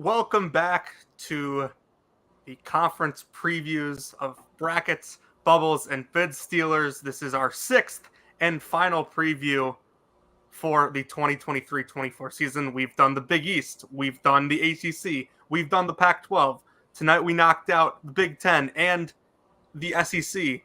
welcome back to the conference previews of brackets, bubbles, and bid stealers. This is our sixth and final preview for the 2023-24 season. We've done the Big East, we've done the ACC, we've done the Pac-12. Tonight we knocked out the Big Ten and the SEC,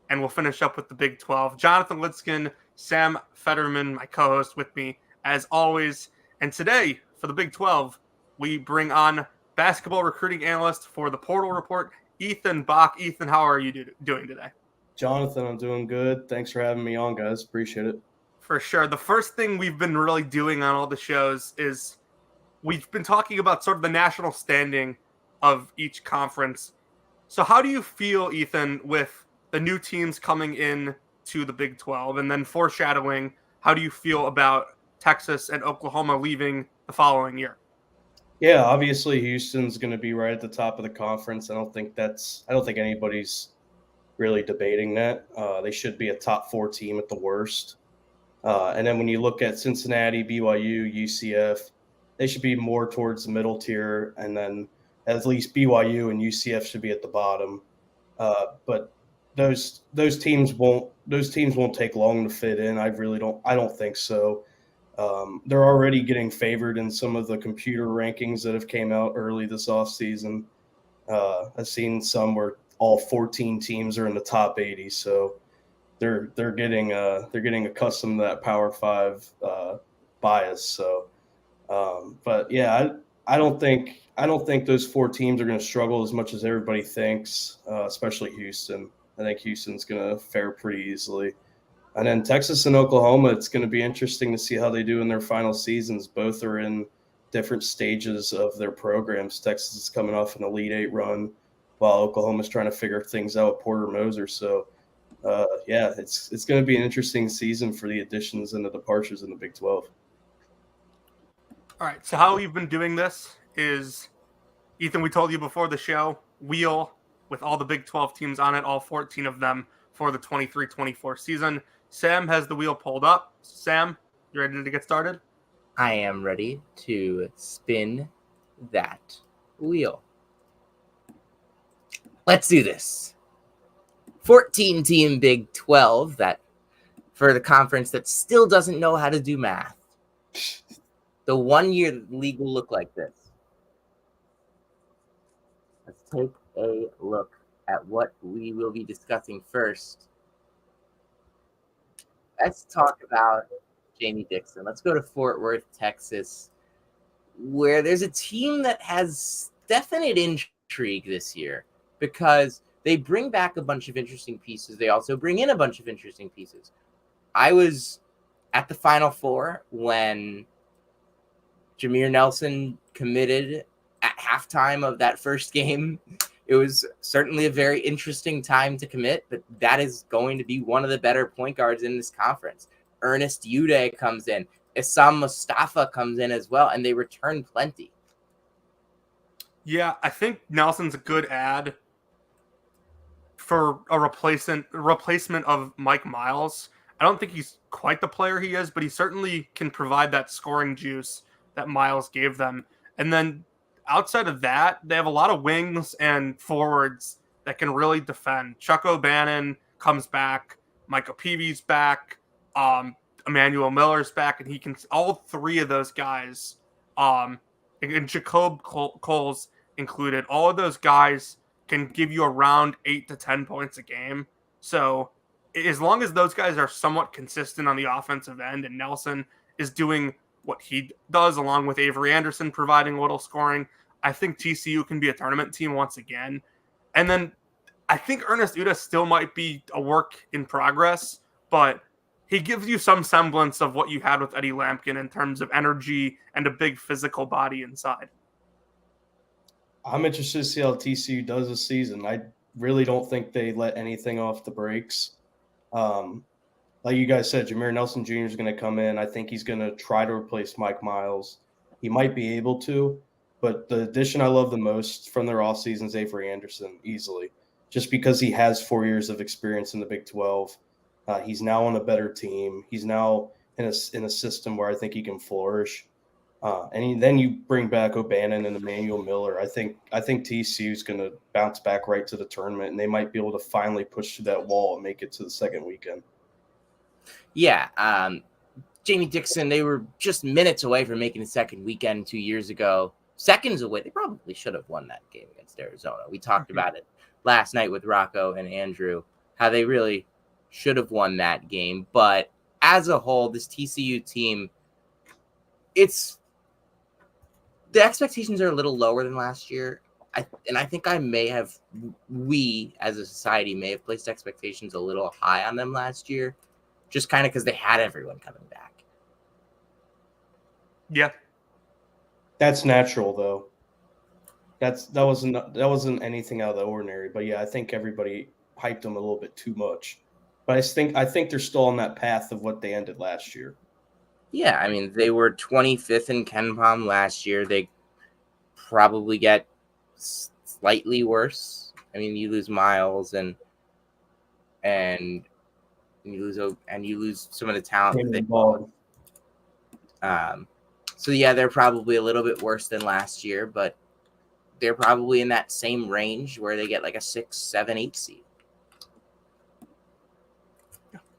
and we'll finish up with the Big 12. Jonathan Litzkin, Sam Fetterman, my co-host with me as always. And today for the Big 12, we bring on basketball recruiting analyst for the Portal Report, Ethan Bach. Ethan, how are you doing today? Jonathan, I'm doing good. Thanks for having me on, guys. Appreciate it. For sure. The first thing we've been really doing on all the shows is we've been talking about sort of the national standing of each conference. So how do you feel, Ethan, with the new teams coming in to the Big 12? And then foreshadowing, how do you feel about Texas and Oklahoma leaving the following year? Yeah, obviously Houston's going to be right at the top of the conference. I don't think anybody's really debating that. They should be a top 4 team at the worst. And then when you look at Cincinnati, BYU, UCF, they should be more towards the middle tier, and then at least BYU and UCF should be at the bottom. But those teams won't take long to fit in. I don't think so. They're already getting favored in some of the computer rankings that have came out early this offseason. I've seen some where all 14 teams are in the top 80, so they're getting accustomed to that Power 5 bias. So, but yeah, I don't think those 4 teams are going to struggle as much as everybody thinks, especially Houston. I think Houston's going to fare pretty easily. And then Texas and Oklahoma, it's going to be interesting to see how they do in their final seasons. Both are in different stages of their programs. Texas is coming off an Elite 8 run, while Oklahoma's trying to figure things out with Porter Moser. So, yeah, it's going to be an interesting season for the additions and the departures in the Big 12. All right, so how we've been doing this is, Ethan, we told you before the show, wheel with all the Big 12 teams on it, all 14 of them for the 23-24 season. Sam has the wheel pulled up. Sam, you ready to get started? I am ready to spin that wheel. Let's do this. 14-team Big 12, that for the conference that still doesn't know how to do math. The 1 year the league will look like this. Let's take a look at what we will be discussing first. Let's talk about Jamie Dixon. Let's go to Fort Worth, Texas, where there's a team that has definite intrigue this year because they bring back a bunch of interesting pieces. They also bring in a bunch of interesting pieces. I was at the Final Four when Jameer Nelson committed at halftime of that first game. It was certainly a very interesting time to commit, but that is going to be one of the better point guards in this conference. Ernest Uday comes in. Issam Mustafa comes in as well, and they return plenty. Yeah, I think Nelson's a good add for a replacement of Mike Miles. I don't think he's quite the player he is, but he certainly can provide that scoring juice that Miles gave them. And then outside of that, they have a lot of wings and forwards that can really defend. Chuck O'Bannon comes back. Micah Peavy's back. Emmanuel Miller's back. And he can, all 3 of those guys, and Jacob Coles included, all of those guys can give you around 8 to 10 points a game. So as long as those guys are somewhat consistent on the offensive end and Nelson is doing what he does, along with Avery Anderson providing a little scoring, I think TCU can be a tournament team once again. And then I think Ernest Uday still might be a work in progress, but he gives you some semblance of what you had with Eddie Lampkin in terms of energy and a big physical body inside. I'm interested to see how TCU does this season. I really don't think they let anything off the brakes. Like you guys said, Jameer Nelson Jr. is going to come in. I think he's going to try to replace Mike Miles. He might be able to, but the addition I love the most from their offseason is Avery Anderson, easily, just because he has 4 years of experience in the Big 12. He's now on a better team. He's now in a system where I think he can flourish. Then you bring back O'Bannon and Emmanuel Miller. I think TCU is going to bounce back right to the tournament, and they might be able to finally push through that wall and make it to the second weekend. Yeah, Jamie Dixon, they were just minutes away from making the second weekend 2 years ago. Seconds away. They probably should have won that game against Arizona. We talked about it last night with Rocco and Andrew, how they really should have won that game. But as a whole, this TCU team, the expectations are a little lower than last year. I think we as a society may have placed expectations a little high on them last year, just kind of because they had everyone coming back. Yeah. That's natural, though. That wasn't anything out of the ordinary. But yeah, I think everybody hyped them a little bit too much. But I think they're still on that path of what they ended last year. Yeah, I mean, they were 25th in KenPom last year. They probably get slightly worse. I mean, you lose Miles and you lose some of the talent. So yeah, they're probably a little bit worse than last year, but they're probably in that same range where they get like a 6, 7, 8 seed.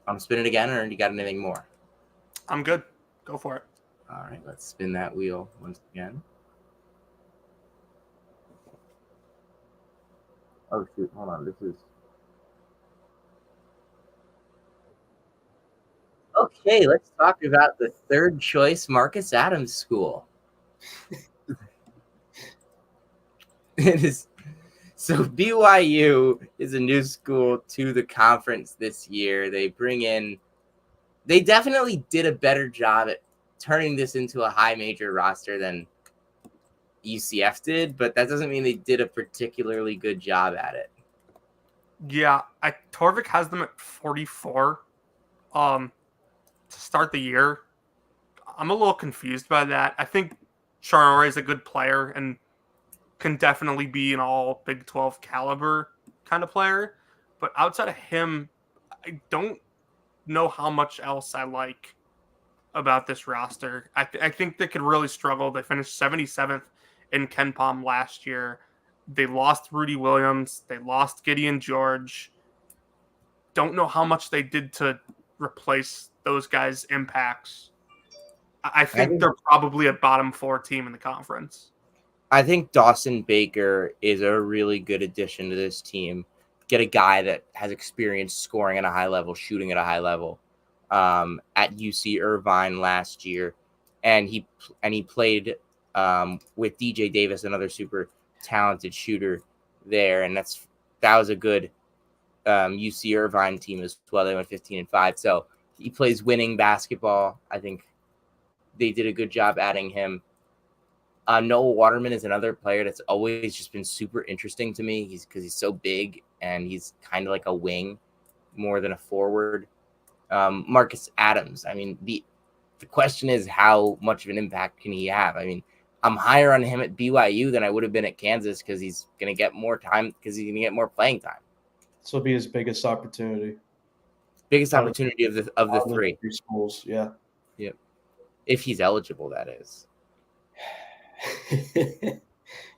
I'm spin it again, or you got anything more? I'm good. Go for it. All right, let's spin that wheel once again. Oh shoot, hold on. This is okay. Let's talk about the third choice Marcus Adams school. It is so BYU is a new school to the conference this year. They definitely did a better job at turning this into a high major roster than UCF did, but that doesn't mean they did a particularly good job at it. Yeah, Torvik has them at 44 to start the year. I'm a little confused by that. I think Charore is a good player and can definitely be an all Big 12 caliber kind of player. But outside of him, I don't know how much else I like about this roster. I think they could really struggle. They finished 77th in KenPom last year. They lost Rudy Williams. They lost Gideon George. Don't know how much they did to replace those guys' impacts. I think they're probably a bottom 4 team in the conference. I think Dawson Baker is a really good addition to this team. Get a guy that has experience scoring at a high level, shooting at a high level. At UC Irvine last year, and he played with DJ Davis, another super talented shooter there, and that was a good UC Irvine team as well. They went 15-5, so he plays winning basketball. I think they did a good job adding him. Noah Waterman is another player that's always just been super interesting to me. Because he's so big and he's kind of like a wing more than a forward. Marcus Adams. I mean, the question is how much of an impact can he have? I mean, I'm higher on him at BYU than I would have been at Kansas because he's going to get more time because he's going to get more playing time. This will be his biggest opportunity. Biggest opportunity of the three schools. Yeah. Yep. If he's eligible, that is.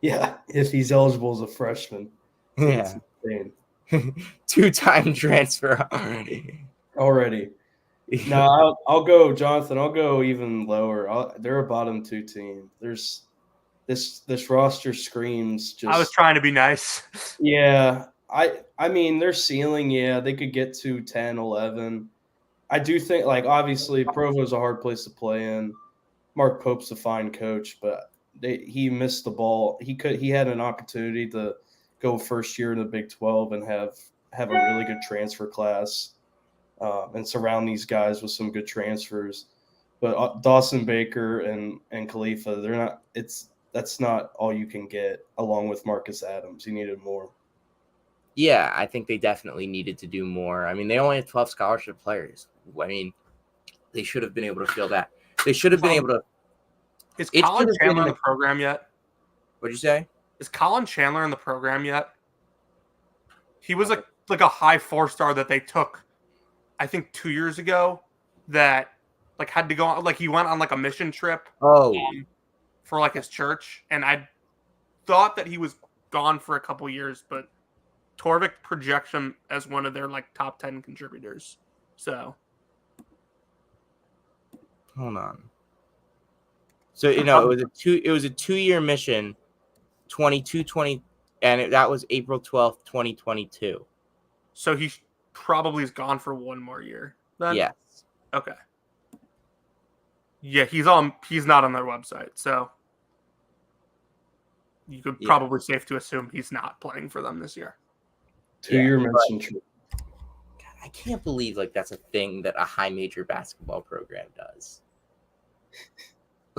Yeah, if he's eligible as a freshman. Yeah. 2-time transfer already. No, I'll go, Jonathan. I'll go even lower. They're a bottom 2 team. There's this roster screams. Just I was trying to be nice. Yeah, I mean their ceiling. Yeah, they could get to 10, 11. I do think obviously Provo's a hard place to play in. Mark Pope's a fine coach, but he missed the ball. He had an opportunity to go first year in the Big 12 and have a really good transfer class and surround these guys with some good transfers. But Dawson Baker and Khalifa, that's not all you can get along with Marcus Adams. He needed more. Yeah, I think they definitely needed to do more. I mean, they only had 12 scholarship players. I mean, they should have been able to fill that. They should have been able to. Is Colin Chandler in the program yet? What'd you say? Is Colin Chandler in the program yet? He was like a high 4-star that they took, I think 2 years ago. That had to go on he went on a mission trip. Oh, for like his church, and I thought that he was gone for a couple years, but Torvik projects him as one of their like top 10 contributors. So hold on. So it was a 2-year mission, 22-20, and that was April 12th, 2022. So he probably is gone for one more year. Then Yes. Okay. Yeah, he's not on their website, so you could probably safe to assume he's not playing for them this year. 2-year mission trip. I can't believe like that's a thing that a high major basketball program does.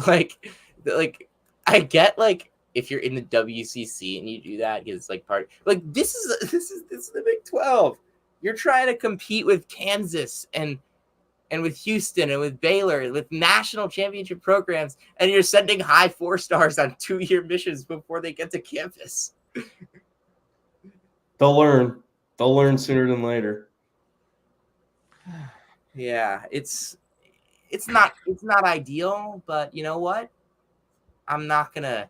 like I get like if you're in the WCC and you do that, it's like part like this is the Big 12. You're trying to compete with Kansas and with Houston and with Baylor, with national championship programs, and you're sending high 4-stars on 2-year missions before they get to campus. They'll learn. They'll learn sooner than later. Yeah, it's not ideal, but you know what? I'm not gonna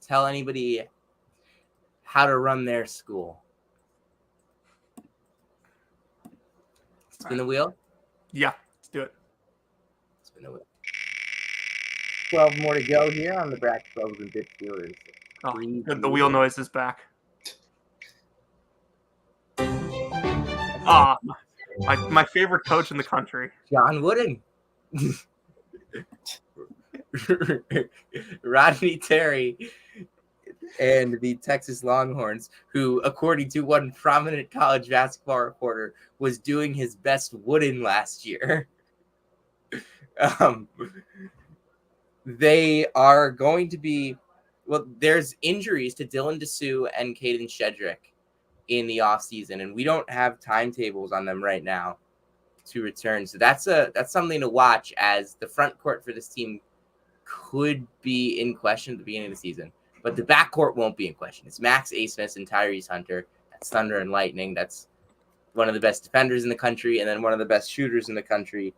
tell anybody how to run their school. Spin the wheel? Yeah, let's do it. Spin the wheel. 12 more to go here on the Brack 12s and Bit Steelers. Oh, good. The wheel noise is back. My favorite coach in the country. John Wooden. Rodney Terry and the Texas Longhorns, who, according to one prominent college basketball reporter, was doing his best Wooden last year. They are going to be, well, there's injuries to Dylan Dessou and Caden Shedrick in the offseason, and we don't have timetables on them right now to return. So that's something to watch, as the front court for this team could be in question at the beginning of the season. But the backcourt won't be in question. It's Max Asmus and Tyrese Hunter. That's Thunder and Lightning. That's one of the best defenders in the country, and then one of the best shooters in the country.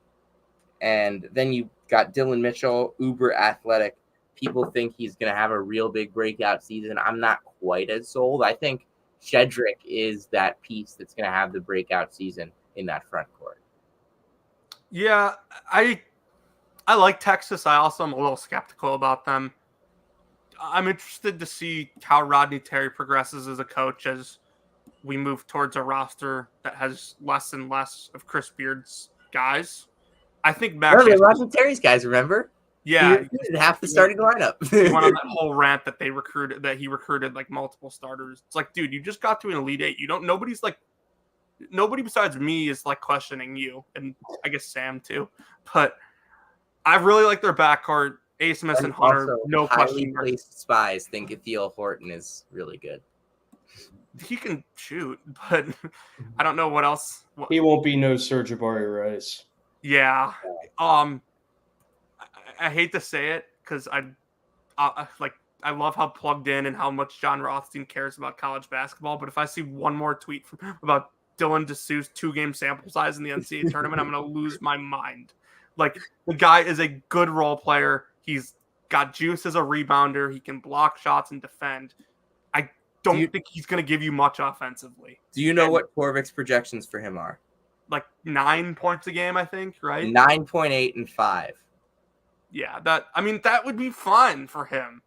And then you got Dylan Mitchell, uber athletic. People think he's going to have a real big breakout season. I'm not quite as sold. I think Shedrick is that piece that's going to have the breakout season in that front court. Yeah, I like Texas. I also am a little skeptical about them. I'm interested to see how Rodney Terry progresses as a coach as we move towards a roster that has less and less of Chris Beard's guys. I think Max Rodney Terry's guys, remember? Yeah, he recruited half the starting lineup. He went on that whole rant that he recruited like multiple starters. It's like, dude, you just got to an Elite Eight. Nobody besides me is like questioning you, and I guess Sam too. But I really like their backcourt. Asmus and Hunter, no question. Highly placed spies think Ethiel Horton is really good. He can shoot, but I don't know what else. He won't be no Serge Jabari Rice. Yeah. I hate to say it because I love how plugged in and how much John Rothstein cares about college basketball. But if I see one more tweet about Dylan Dessou's 2-game sample size in the NCAA tournament, I'm going to lose my mind. Like, the guy is a good role player. He's got juice as a rebounder. He can block shots and defend. I don't think he's going to give you much offensively. Do you know what Torvik's projections for him are? Like 9 points a game, I think, right? 9.8 and 5. Yeah, that would be fun for him.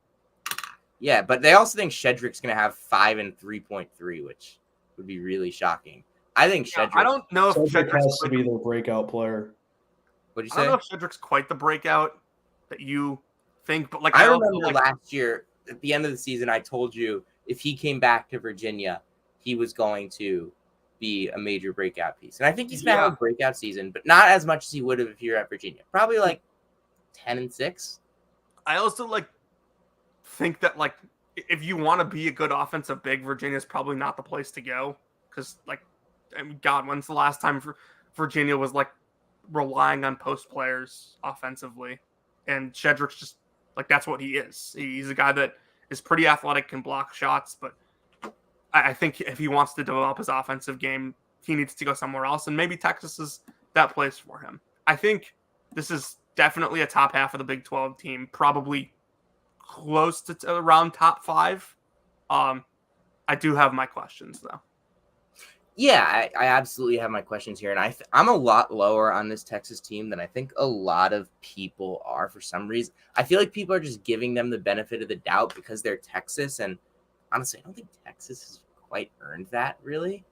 Yeah, but they also think Shedrick's going to have 5 and 3.3, which would be really shocking. I think Shedrick. I don't know if Shedrick has to be the breakout player. What'd you say? I don't know if Shedrick's quite the breakout that you think, but I remember last year at the end of the season, I told you if he came back to Virginia, he was going to be a major breakout piece. And I think he's going to have a breakout season, but not as much as he would have if you're at Virginia. Probably like 10-6. I also think that if you want to be a good offensive big, Virginia's probably not the place to go. Because God, when's the last time Virginia was relying on post players offensively? And Shedrick's just that's what he is. He's a guy that is pretty athletic, can block shots, but I think if he wants to develop his offensive game, he needs to go somewhere else, and maybe Texas is that place for him. I think this is definitely a top half of the Big 12 team, probably close to around top 5. I do have my questions though. Yeah, I absolutely have my questions here, and I'm a lot lower on this Texas team than I think a lot of people are for some reason. I feel like people are just giving them the benefit of the doubt because they're Texas, and honestly, I don't think Texas has quite earned that, really.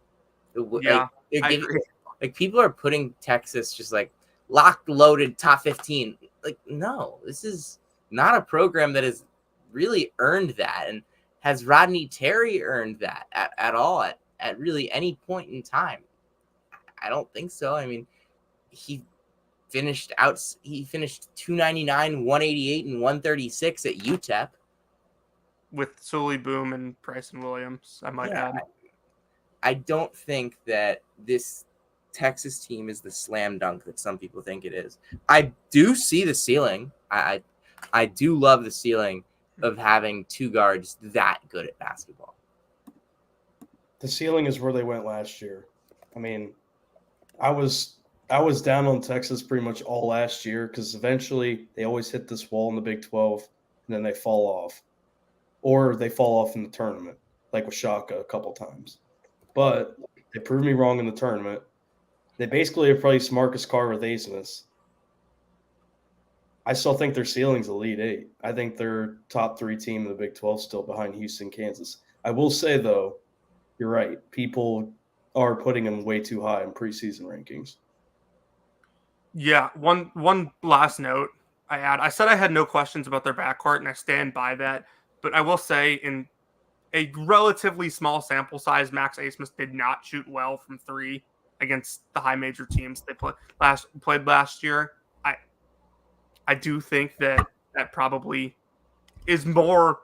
Yeah, they're I giving, agree. like people are putting Texas just like locked, loaded, top 15. Like, no, this is not a program that has really earned that, and has Rodney Terry earned that at all at really any point in time? I don't think so. I mean, he finished 299, 188, and 136 at UTEP. With Sully Boom and Bryson Williams, I might add. I don't think that this Texas team is the slam dunk that some people think it is. I do see the ceiling. I do love the ceiling of having two guards that good at basketball. The ceiling is where they went last year. I mean, I was down on Texas pretty much all last year because eventually they always hit this wall in the Big 12 and then they fall off. Or they fall off in the tournament, like with Shaka a couple times. But they proved me wrong in the tournament. They basically replaced Marcus Carr with Azimus. I still think their ceiling's Elite Eight. I think they're top 3 team in the Big 12 still behind Houston, Kansas. I will say, though, you're right. People are putting them way too high in preseason rankings. Yeah, one last note I said I had no questions about their backcourt, and I stand by that. But I will say, in a relatively small sample size, Max Asmus did not shoot well from 3 against the high major teams they played last year. I do think that probably is more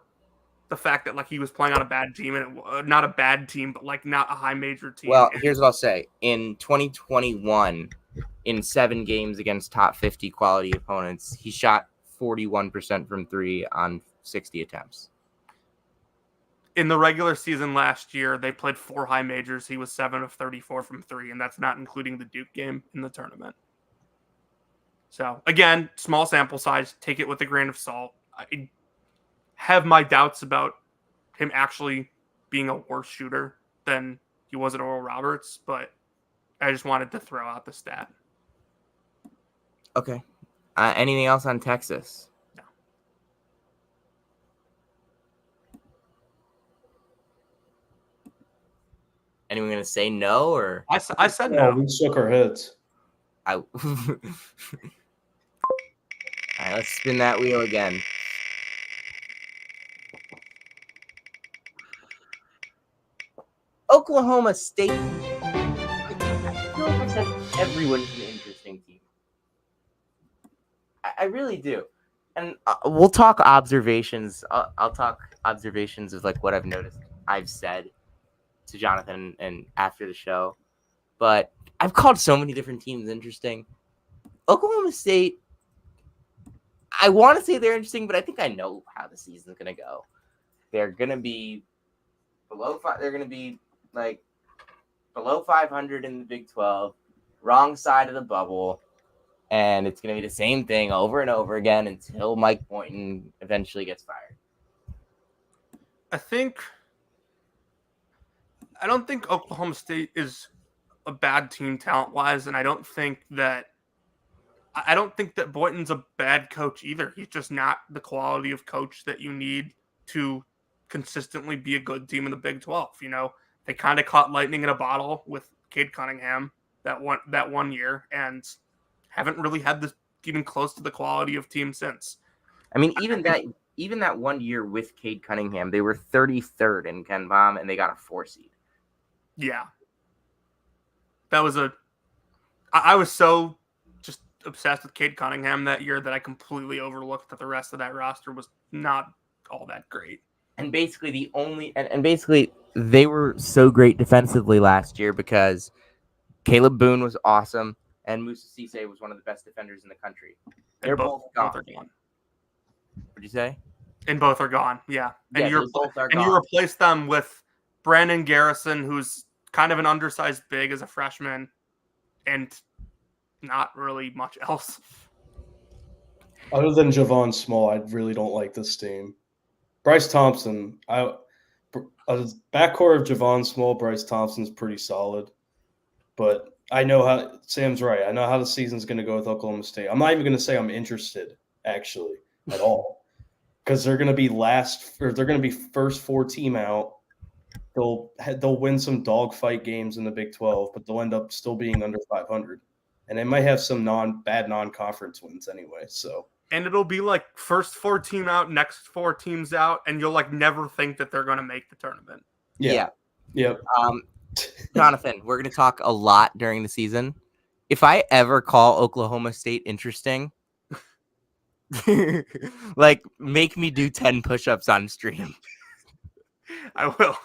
the fact that like he was playing on a bad team, and not a bad team, but like not a high major team. Well, here's what I'll say. In 2021, in 7 games against top 50 quality opponents, he shot 41% from 3 on 60 attempts. In the regular season last year, they played 4 high majors. He was 7 of 34 from 3, and that's not including the Duke game in the tournament. So, again, small sample size. Take it with a grain of salt. I have my doubts about him actually being a worse shooter than he was at Oral Roberts, but I just wanted to throw out the stat. Okay. Anything else on Texas? No. Anyone going to say no, or? I said no. We shook our heads. All right, let's spin that wheel again. Oklahoma State. I feel like I said everyone's an interesting team. I really do. And we'll talk observations. I'll talk observations of like what I've noticed. I've said to Jonathan and after the show. But I've called so many different teams interesting. Oklahoma State, I want to say they're interesting, but I think I know how the season's going to go. They're going to be below 5. They're going to be like below 500 in the Big 12, wrong side of the bubble, and it's going to be the same thing over and over again until Mike Boynton eventually gets fired. I don't think Oklahoma State is a bad team talent-wise, and I don't think that Boynton's a bad coach either. He's just not the quality of coach that you need to consistently be a good team in the Big 12. You know, they kind of caught lightning in a bottle with Cade Cunningham that one year, and haven't really had this even close to the quality of team since. I mean, even that 1 year with Cade Cunningham, they were 33rd in Ken Pom, and they got a 4 seed. Yeah, I was so just obsessed with Cade Cunningham that year that I completely overlooked that the rest of that roster was not all that great. And basically basically they were so great defensively last year because Caleb Boone was awesome and Musa Cisse was one of the best defenders in the country. They're both gone. Both are gone. What'd you say? And both are gone. Yeah. And you replace them with Brandon Garrison, who's kind of an undersized big as a freshman, and not really much else. Other than Javon Small, I really don't like this team. Bryce Thompson. A backcourt of Javon Small, Bryce Thompson's pretty solid. But I know how Sam's right. I know how the season's going to go with Oklahoma State. I'm not even going to say I'm interested, actually, at all, because they're going to be they're going to be first 4 team out. They'll win some dogfight games in the Big 12, but they'll end up still being under 500, and they might have some bad non-conference wins anyway. So, and it'll be like first 4 team out, next 4 teams out, and you'll like never think that they're going to make the tournament. Yeah. Yep. Jonathan, we're going to talk a lot during the season. If I ever call Oklahoma State interesting, like make me do 10 push-ups on stream. I will.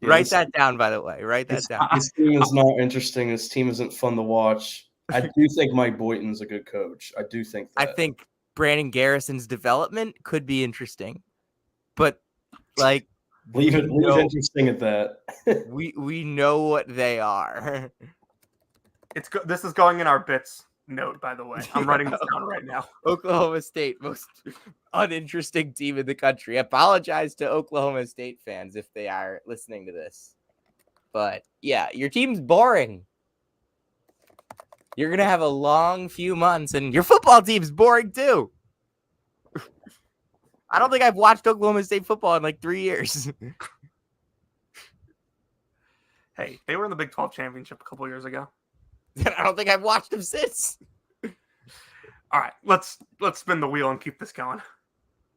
Write that down, by the way. Write that down. This team is not interesting. This team isn't fun to watch. I do think Mike Boynton's a good coach. I do think that. I think Brandon Garrison's development could be interesting. But like leave interesting at that. we know what they are. This is going in our bits note, by the way. I'm writing this down right now. Oklahoma State, most uninteresting team in the country. Apologize to Oklahoma State fans if they are listening to this. But yeah, your team's boring. You're going to have a long few months, and your football team's boring too. I don't think I've watched Oklahoma State football in like 3 years. Hey, they were in the Big 12 championship a couple years ago. I don't think I've watched them since. All right, let's spin the wheel and keep this going.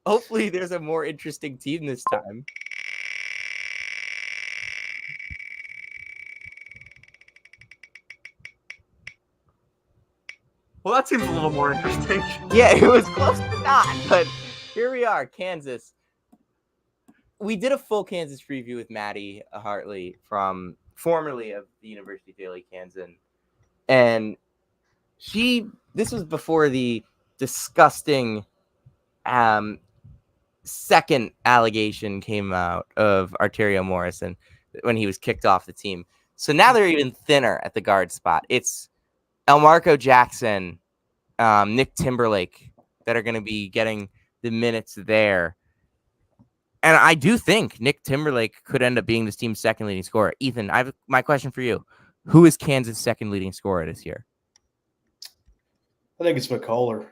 Hopefully there's a more interesting team this time. Well, that seems a little more interesting. Yeah, it was close to not, but here we are, Kansas. We did a full Kansas preview with Maddie Hartley from formerly of the University of Daly, Kansas. And this was before the disgusting second allegation came out of Arterio Morrison when he was kicked off the team. So now they're even thinner at the guard spot. It's Elmarco Jackson, Nick Timberlake that are going to be getting the minutes there. And I do think Nick Timberlake could end up being this team's second leading scorer. Ethan, I have my question for you. Who is Kansas' second leading scorer this year? I think it's McCullough.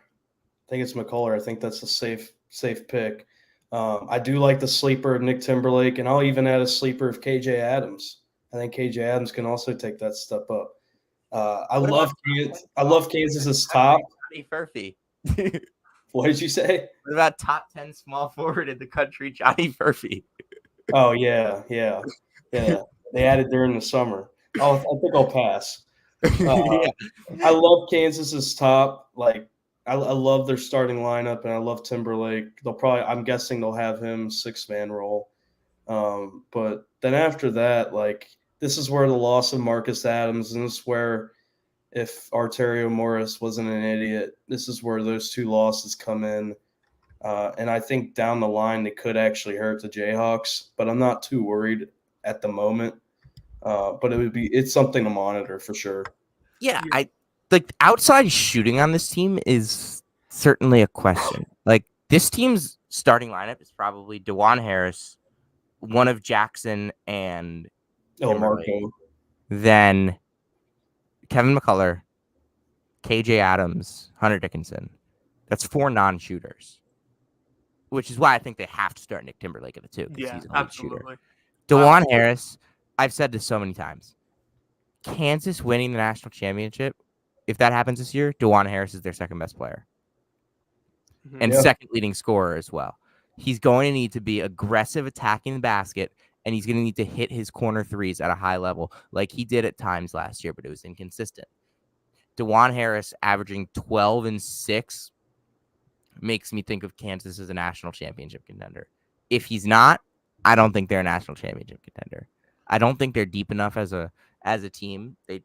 I think that's a safe pick. I do like the sleeper of Nick Timberlake, and I'll even add a sleeper of KJ Adams. I think KJ Adams can also take that step up. I love Kansas's top. Johnny Furphy. What did you say? What about top 10 small forward in the country, Johnny Furphy? Oh, yeah. They added during the summer. I think I'll pass. Yeah. I love Kansas's top. Like, I love their starting lineup, and I love Timberlake. I'm guessing they'll have him 6-man role. But then after that, like, this is where the loss of Marcus Adams, and this is where, if Arterio Morris wasn't an idiot, this is where those 2 losses come in. And I think down the line, they could actually hurt the Jayhawks, but I'm not too worried at the moment. But it's something to monitor for sure. Yeah, I like outside shooting on this team is certainly a question. Like, this team's starting lineup is probably DeJuan Harris, one of Jackson and Marco. Then Kevin McCullough, KJ Adams, Hunter Dickinson. That's 4 non-shooters, which is why I think they have to start Nick Timberlake at the 2. Yeah, he's a absolutely. Shooter. DeJuan Harris, I've said this so many times. Kansas winning the national championship, if that happens this year, DeJuan Harris is their second best player. And second leading scorer as well. He's going to need to be aggressive attacking the basket, and he's going to need to hit his corner threes at a high level like he did at times last year, but it was inconsistent. DeJuan Harris averaging 12 and 6 makes me think of Kansas as a national championship contender. If he's not, I don't think they're a national championship contender. I don't think they're deep enough as a team. I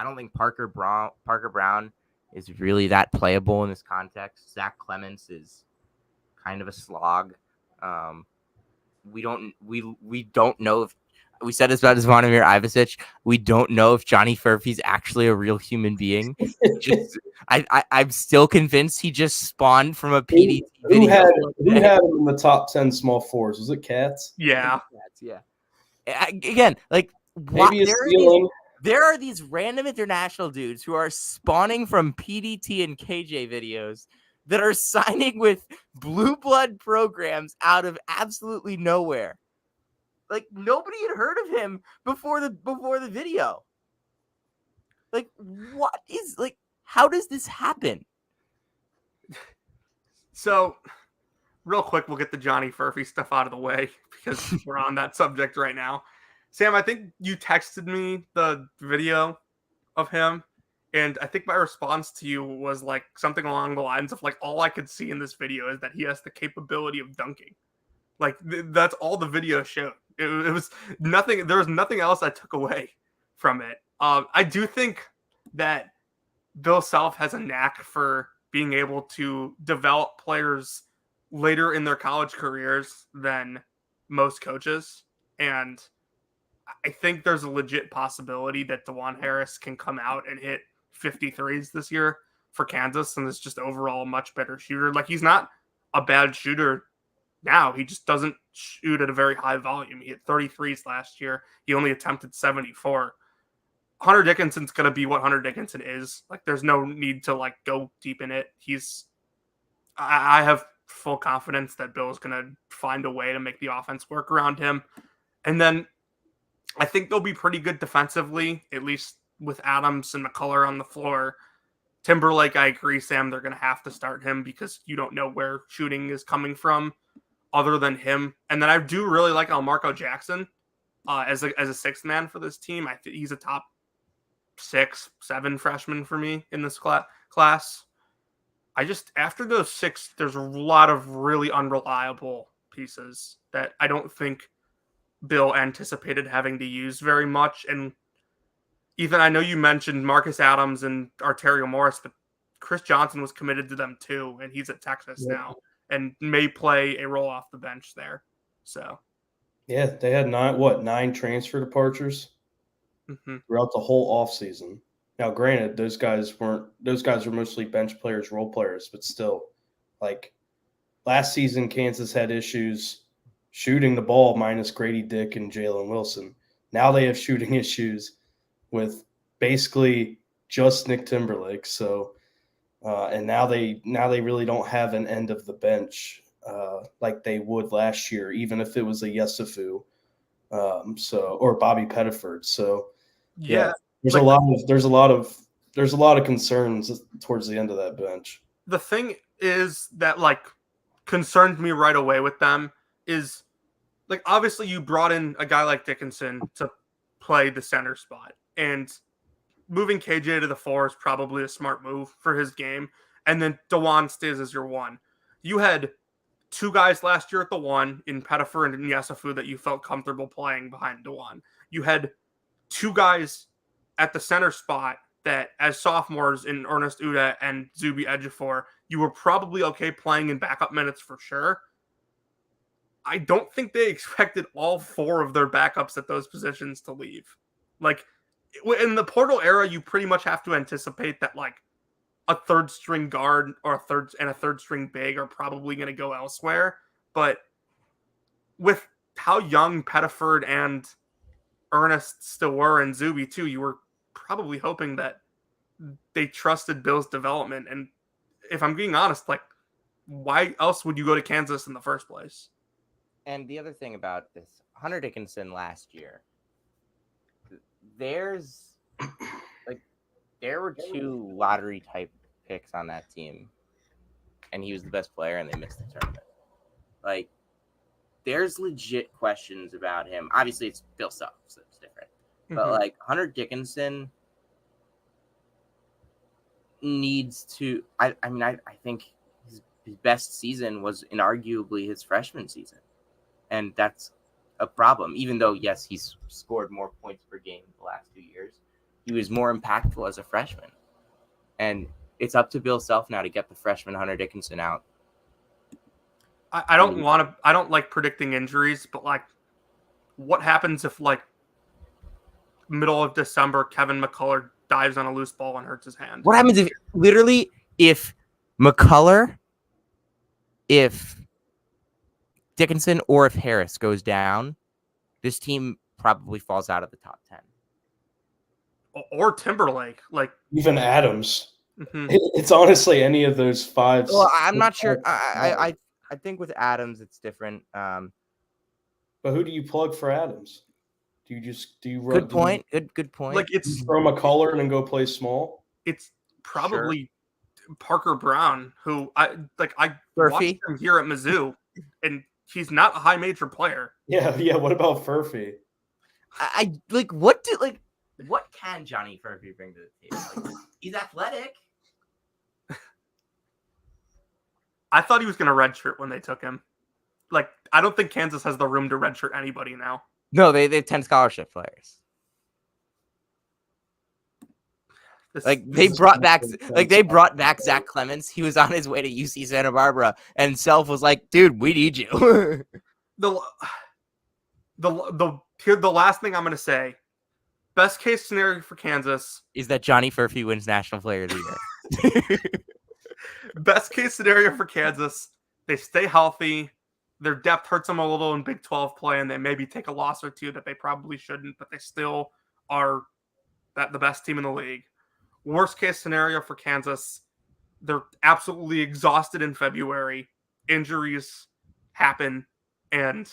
don't think Parker Brown is really that playable in this context. Zach Clements is kind of a slog. We don't know if We said this about Zvonimir Ivicic. We don't know if Johnny Furphy's actually a real human being. I'm still convinced he just spawned from a PDT Who video. had him in the top 10 small fours? Was it Cats? Yeah. Yeah. Again, like Maybe a ceiling. there are these random international dudes who are spawning from PDT and KJ videos that are signing with blue blood programs out of absolutely nowhere. Like nobody had heard of him before the video. Like how does this happen? So, real quick, we'll get the Johnny Furphy stuff out of the way because we're on that subject right now. Sam, I think you texted me the video of him, and I think my response to you was like something along the lines of like, all I could see in this video is that he has the capability of dunking. Like that's all the video showed. It was nothing. There was nothing else I took away from it. I do think that Bill Self has a knack for being able to develop players later in their college careers than most coaches, and I think there's a legit possibility that DeJuan Harris can come out and hit 53s this year for Kansas, and is just overall a much better shooter. Like he's not a bad shooter now. He just doesn't shoot at a very high volume. He hit 33s last year. He only attempted 74. Hunter Dickinson's going to be what Hunter Dickinson is. Like there's no need to like go deep in it. I have full confidence that Bill's going to find a way to make the offense work around him. And then I think they'll be pretty good defensively, at least with Adams and McCullough on the floor. Timberlake, I agree, Sam, they're going to have to start him because you don't know where shooting is coming from other than him. And then I do really like Marco Jackson as a sixth man for this team. I think he's a top 6-7 freshman for me in this class. I just, after those 6, there's a lot of really unreliable pieces that I don't think Bill anticipated having to use very much. And Ethan, I know you mentioned Marcus Adams and Arterio Morris, but Chris Johnson was committed to them too, and he's at Texas now and may play a role off the bench there. So, yeah, they had 9 transfer departures throughout the whole offseason. Now, granted, those guys were mostly bench players, role players, but still, like last season, Kansas had issues shooting the ball minus Grady Dick and Jalen Wilson. Now they have shooting issues with basically just Nick Timberlake. So, and now they really don't have an end of the bench like they would last year, even if it was a Yesufu, or Bobby Pettiford. So, yeah, there's a lot of concerns towards the end of that bench. The thing is that like concerned me right away with them is like obviously you brought in a guy like Dickinson to play the center spot, and moving KJ to the 4 is probably a smart move for his game. And then DeJuan stays as your 1. You had 2 guys last year at the 1 in Pettiford and Yesufu that you felt comfortable playing behind DeJuan. You had 2 guys at the center spot that as sophomores in Ernest Uda and Zuby Ejiofor, you were probably okay playing in backup minutes for sure. I don't think they expected all 4 of their backups at those positions to leave. Like in the portal era, you pretty much have to anticipate that like a third string guard or a third string big are probably going to go elsewhere. But with how young Pettiford and Ernest still were, and Zuby too, you were probably hoping that they trusted Bill's development. And if I'm being honest, like why else would you go to Kansas in the first place? And the other thing about this, Hunter Dickinson last year, there were 2 lottery type picks on that team, and he was the best player, and they missed the tournament. Like, there's legit questions about him. Obviously, it's Bill Self, so it's different. But like Hunter Dickinson needs to. I think his best season was inarguably his freshman season, and that's a problem. Even though yes, he's scored more points per game the last 2 years, he was more impactful as a freshman, and it's up to Bill Self now to get the freshman Hunter Dickinson out. I don't like predicting injuries, but like what happens if like middle of December Kevin McCullough dives on a loose ball and hurts his hand? What happens if McCullough, if Dickinson, or if Harris goes down, this team probably falls out of the top 10. Or Timberlake, like Even Adams. mhm. It's honestly any of those five. Well, I'm not sure. I think with Adams it's different. But who do you plug for Adams? Do you run? Good point. Good point. Like Do you throw McCullough in and go play small? it's probably Parker Brown, who I Murphy. watched him here at Mizzou, and he's not a high major player. Yeah. What about Furphy? I what can Johnny Furphy bring to the table? Like, he's athletic. I thought he was going to redshirt when they took him. Like, I don't think Kansas has the room to redshirt anybody now. No, they have 10 scholarship players. They brought back Zach Clemens. He was on his way to UC Santa Barbara, and Self was like, "Dude, we need you." the last thing I'm going to say, best case scenario for Kansas is that Johnny Furphy wins National Player of the Year. Best case scenario for Kansas, they stay healthy. Their depth hurts them a little in Big 12 play, and they maybe take a loss or two that they probably shouldn't, but they still are the best team in the league. Worst case scenario for Kansas, they're absolutely exhausted in February. Injuries happen, and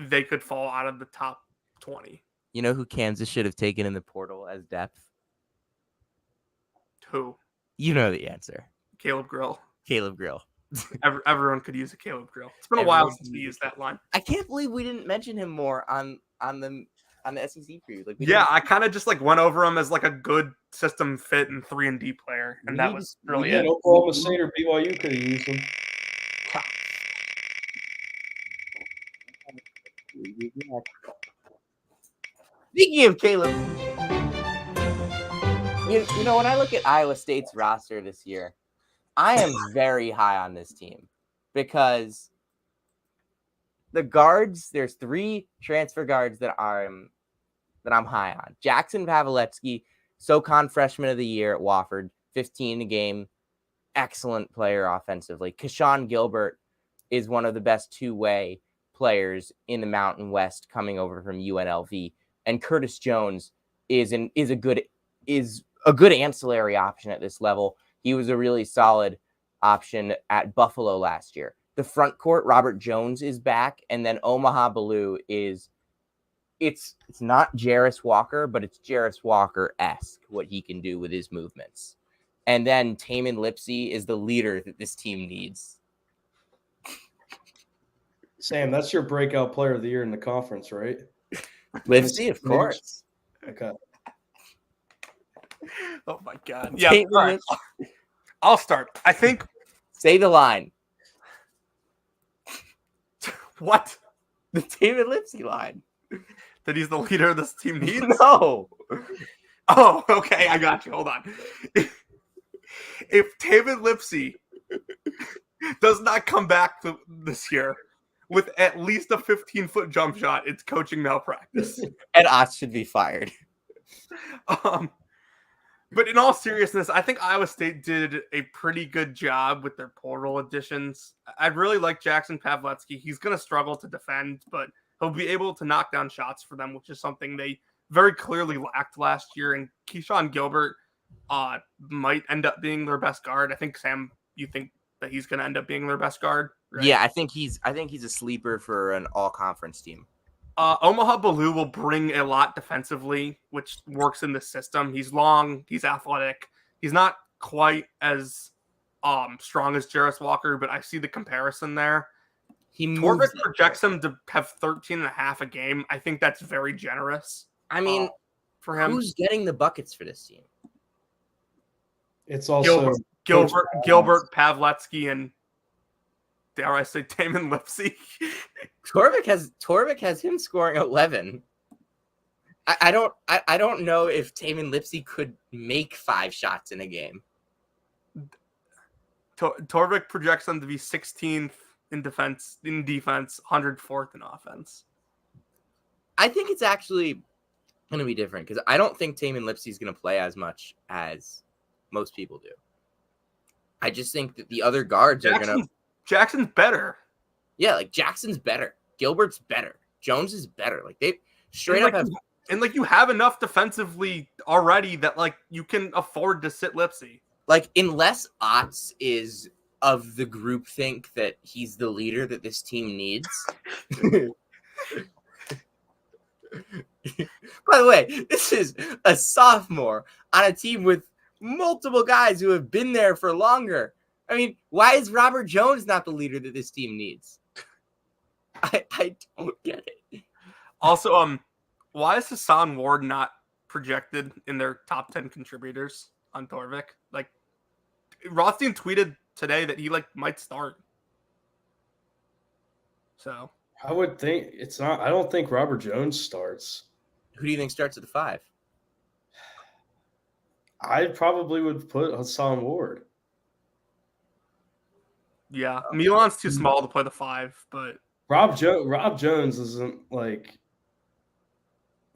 they could fall out of the top 20. You know who Kansas should have taken in the portal as depth? Who? You know the answer. Caleb Grill. Everyone could use a Caleb Grill. It's been a while since we used that line. I can't believe we didn't mention him more on the SEC preview. I kind of just went over him as a good system fit and 3-and-D player, and that was really it. Oklahoma State or BYU could have used him. Speaking of Caleb, you know, when I look at Iowa State's roster this year, I am very high on this team because the guards, there's 3 transfer guards that I'm high on. Jackson Pavletsky, SoCon freshman of the year at Wofford, 15 a game, excellent player offensively. Keshawn Gilbert is one of the best two-way players in the Mountain West coming over from UNLV, and Curtis Jones is a good ancillary option at this level. He was a really solid option at Buffalo last year. The front court, Robert Jones is back, and then Omaha Ballou is it's not Jarris Walker, but it's Jarris Walker-esque what he can do with his movements. And then Tamin Lipsey is the leader that this team needs. Sam, that's your breakout player of the year in the conference, right? Lipsey, of course. Okay. Oh my God. Yeah. All right. I'll start. I think. Say the line. What? The Tamin Lipsey line. That he's the leader this team needs? No. Oh, okay. I got you. Hold on. If Tamin Lipsey does not come back this year with at least a 15-foot jump shot, it's coaching malpractice. And Ott should be fired. But in all seriousness, I think Iowa State did a pretty good job with their portal additions. I really like Jackson Pavletsky. He's going to struggle to defend, but he'll be able to knock down shots for them, which is something they very clearly lacked last year. And Keshawn Gilbert might end up being their best guard. I think, Sam, you think that he's going to end up being their best guard? Right? Yeah, I think he's a sleeper for an all-conference team. Omaha Ballou will bring a lot defensively, which works in the system. He's long, he's athletic. He's not quite as strong as Jarris Walker, but I see the comparison there. Torvik projects him to have 13.5 a game. I think that's very generous. I mean, for him, who's getting the buckets for this team? It's also Gilbert, Pavletsky, and dare I say Tamin Lipsey. Torvik has him scoring 11. I don't know if Tamin Lipsey could make 5 shots in a game. Torvik projects them to be 16th in defense, 104th in offense. I think it's actually going to be different because I don't think Taman Lipsey is going to play as much as most people do. I just think that the other guards are going to. Jackson's better. Yeah, like Jackson's better. Gilbert's better. Jones is better. Like they straight up have. And like you have enough defensively already that like you can afford to sit Lipsey. Like unless Otts is of the group think that he's the leader that this team needs. By the way, this is a sophomore on a team with multiple guys who have been there for longer. I mean, why is Robert Jones not the leader that this team needs? I don't get it. Also, why is Hassan Ward not projected in their top 10 contributors on Torvik? Like, Rothstein tweeted today that he like might start. So I would think it's not. I don't think Robert Jones starts. Who do you think starts at the 5? I probably would put Hassan Ward. Yeah, Milan's too small to play the 5, but Rob Jones isn't like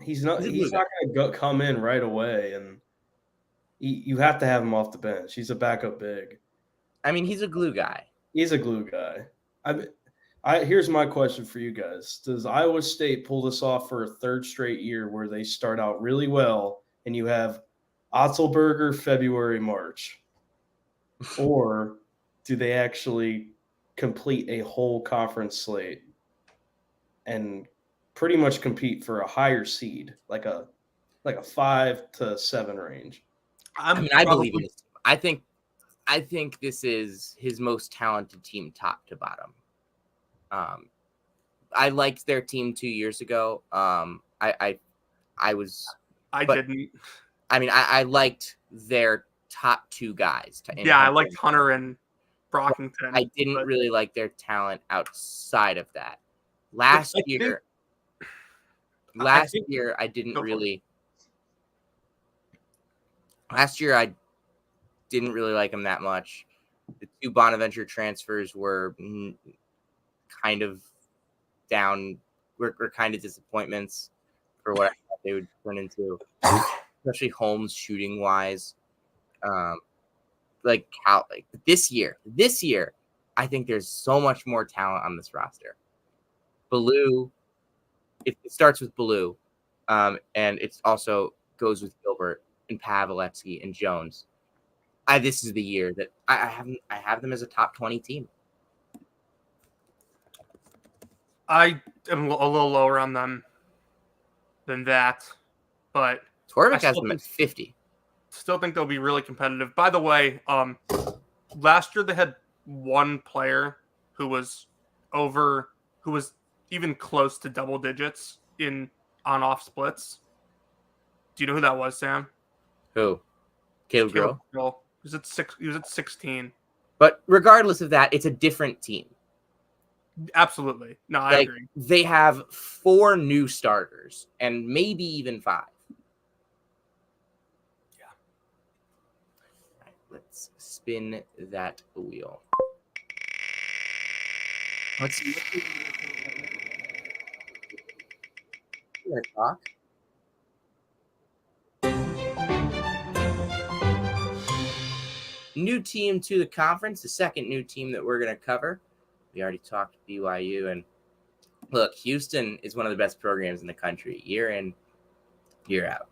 he's not going to come in right away, and you have to have him off the bench. He's a backup big. I mean, he's a glue guy. He's a glue guy. Here's my question for you guys: does Iowa State pull this off for a third straight year where they start out really well and you have Otzelberger February, March, or do they actually complete a whole conference slate and pretty much compete for a higher seed, like a 5 to 7 range? I believe in this. I think this is his most talented team, top to bottom. I liked their team 2 years ago. I liked their top 2 guys. I liked Hunter and Brockington. I didn't really like their talent outside of that. Last year, I didn't really like him that much. The 2 Bonaventure transfers were kind of down. Were kind of disappointments for what I thought they would turn into, especially Holmes shooting wise. This year, I think there's so much more talent on this roster. Baloo, it starts with Baloo, and it also goes with Gilbert and Pavlovsky and Jones. This is the year that I have them as a top 20 team. I am a little lower on them than that, but Torvik has them at 50. Still think they'll be really competitive. By the way, last year they had one player who was even close to double digits in on-off splits. Do you know who that was, Sam? Who? Caleb Grill? He was at 16. But regardless of that, it's a different team. Absolutely. No, I agree. They have 4 new starters and maybe even 5. Yeah. All right, let's spin that wheel. Let's see. Talk. New team to the conference, the second new team that we're going to cover. We already talked BYU, and look, Houston is one of the best programs in the country, year in, year out.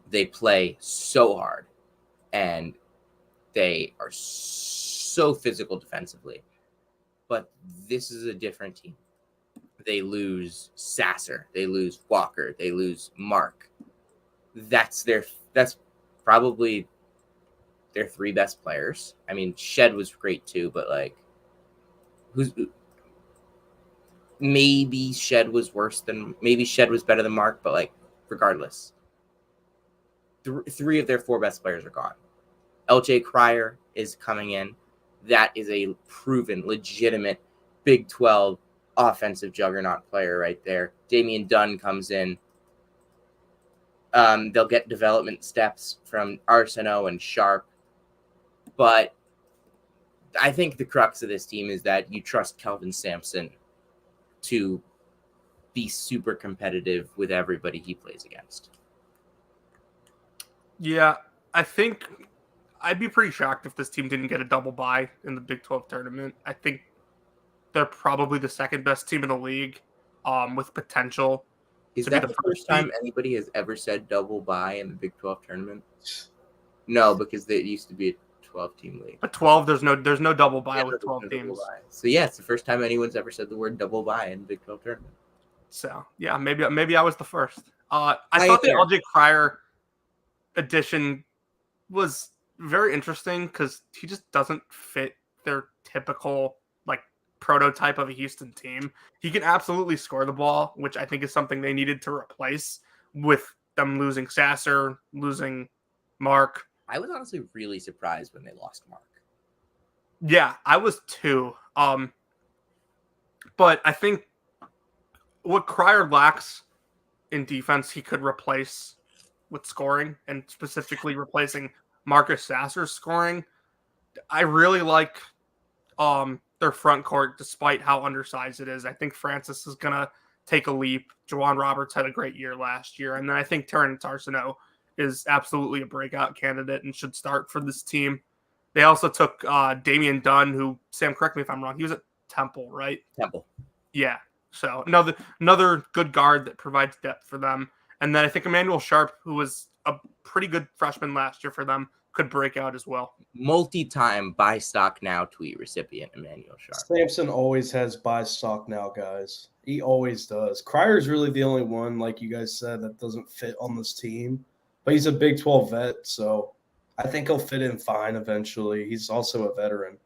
They play so hard, and they are so physical defensively. But this is a different team. They lose Sasser, they lose Walker, they lose Mark. That's probably their 3 best players. I mean, Shed was great too, but maybe Shed was better than Mark, but regardless, 3 of their 4 best players are gone. LJ Cryer is coming in. That is a proven, legitimate Big 12 offensive juggernaut player right there. Damian Dunn comes in. They'll get development steps from Arsenault and Sharp. But I think the crux of this team is that you trust Kelvin Sampson to be super competitive with everybody he plays against. Yeah, I think I'd be pretty shocked if this team didn't get a double bye in the Big 12 tournament. I think they're probably the second best team in the league, with potential Is to be that the the first first time seed. anybody has ever said double bye in the Big 12 tournament? No, because it used to be a 12-team league. But 12, there's no double bye Yeah, with there's 12 no double teams. bye. So yeah, it's the first time anyone's ever said the word double bye in the Big 12 tournament. So yeah, maybe I was the first. I Right thought the there. LJ Cryer addition was very interesting because he just doesn't fit their typical like prototype of a Houston team. He can absolutely score the ball, which I think is something they needed to replace with them losing Sasser, losing Mark. I was honestly really surprised when they lost Mark. Yeah, I was too. But I think what Cryer lacks in defense, he could replace with scoring, and specifically replacing Marcus Sasser's scoring. I really like their front court, despite how undersized it is. I think Francis is gonna take a leap. Juwan Roberts had a great year last year, and then I think Terrence Arsenault is absolutely a breakout candidate and should start for this team. They also took Damian Dunn, who, Sam, correct me if I'm wrong, he was at Temple, right? Temple. Yeah. So another good guard that provides depth for them. And then I think Emmanuel Sharp, who was a pretty good freshman last year for them, could break out as well. Multi-time buy stock now tweet recipient Emmanuel Sharp. Sampson always has buy stock now, guys. He always does. Cryer's really the only one, like you guys said, that doesn't fit on this team. But he's a Big 12 vet, so I think he'll fit in fine eventually. He's also a veteran.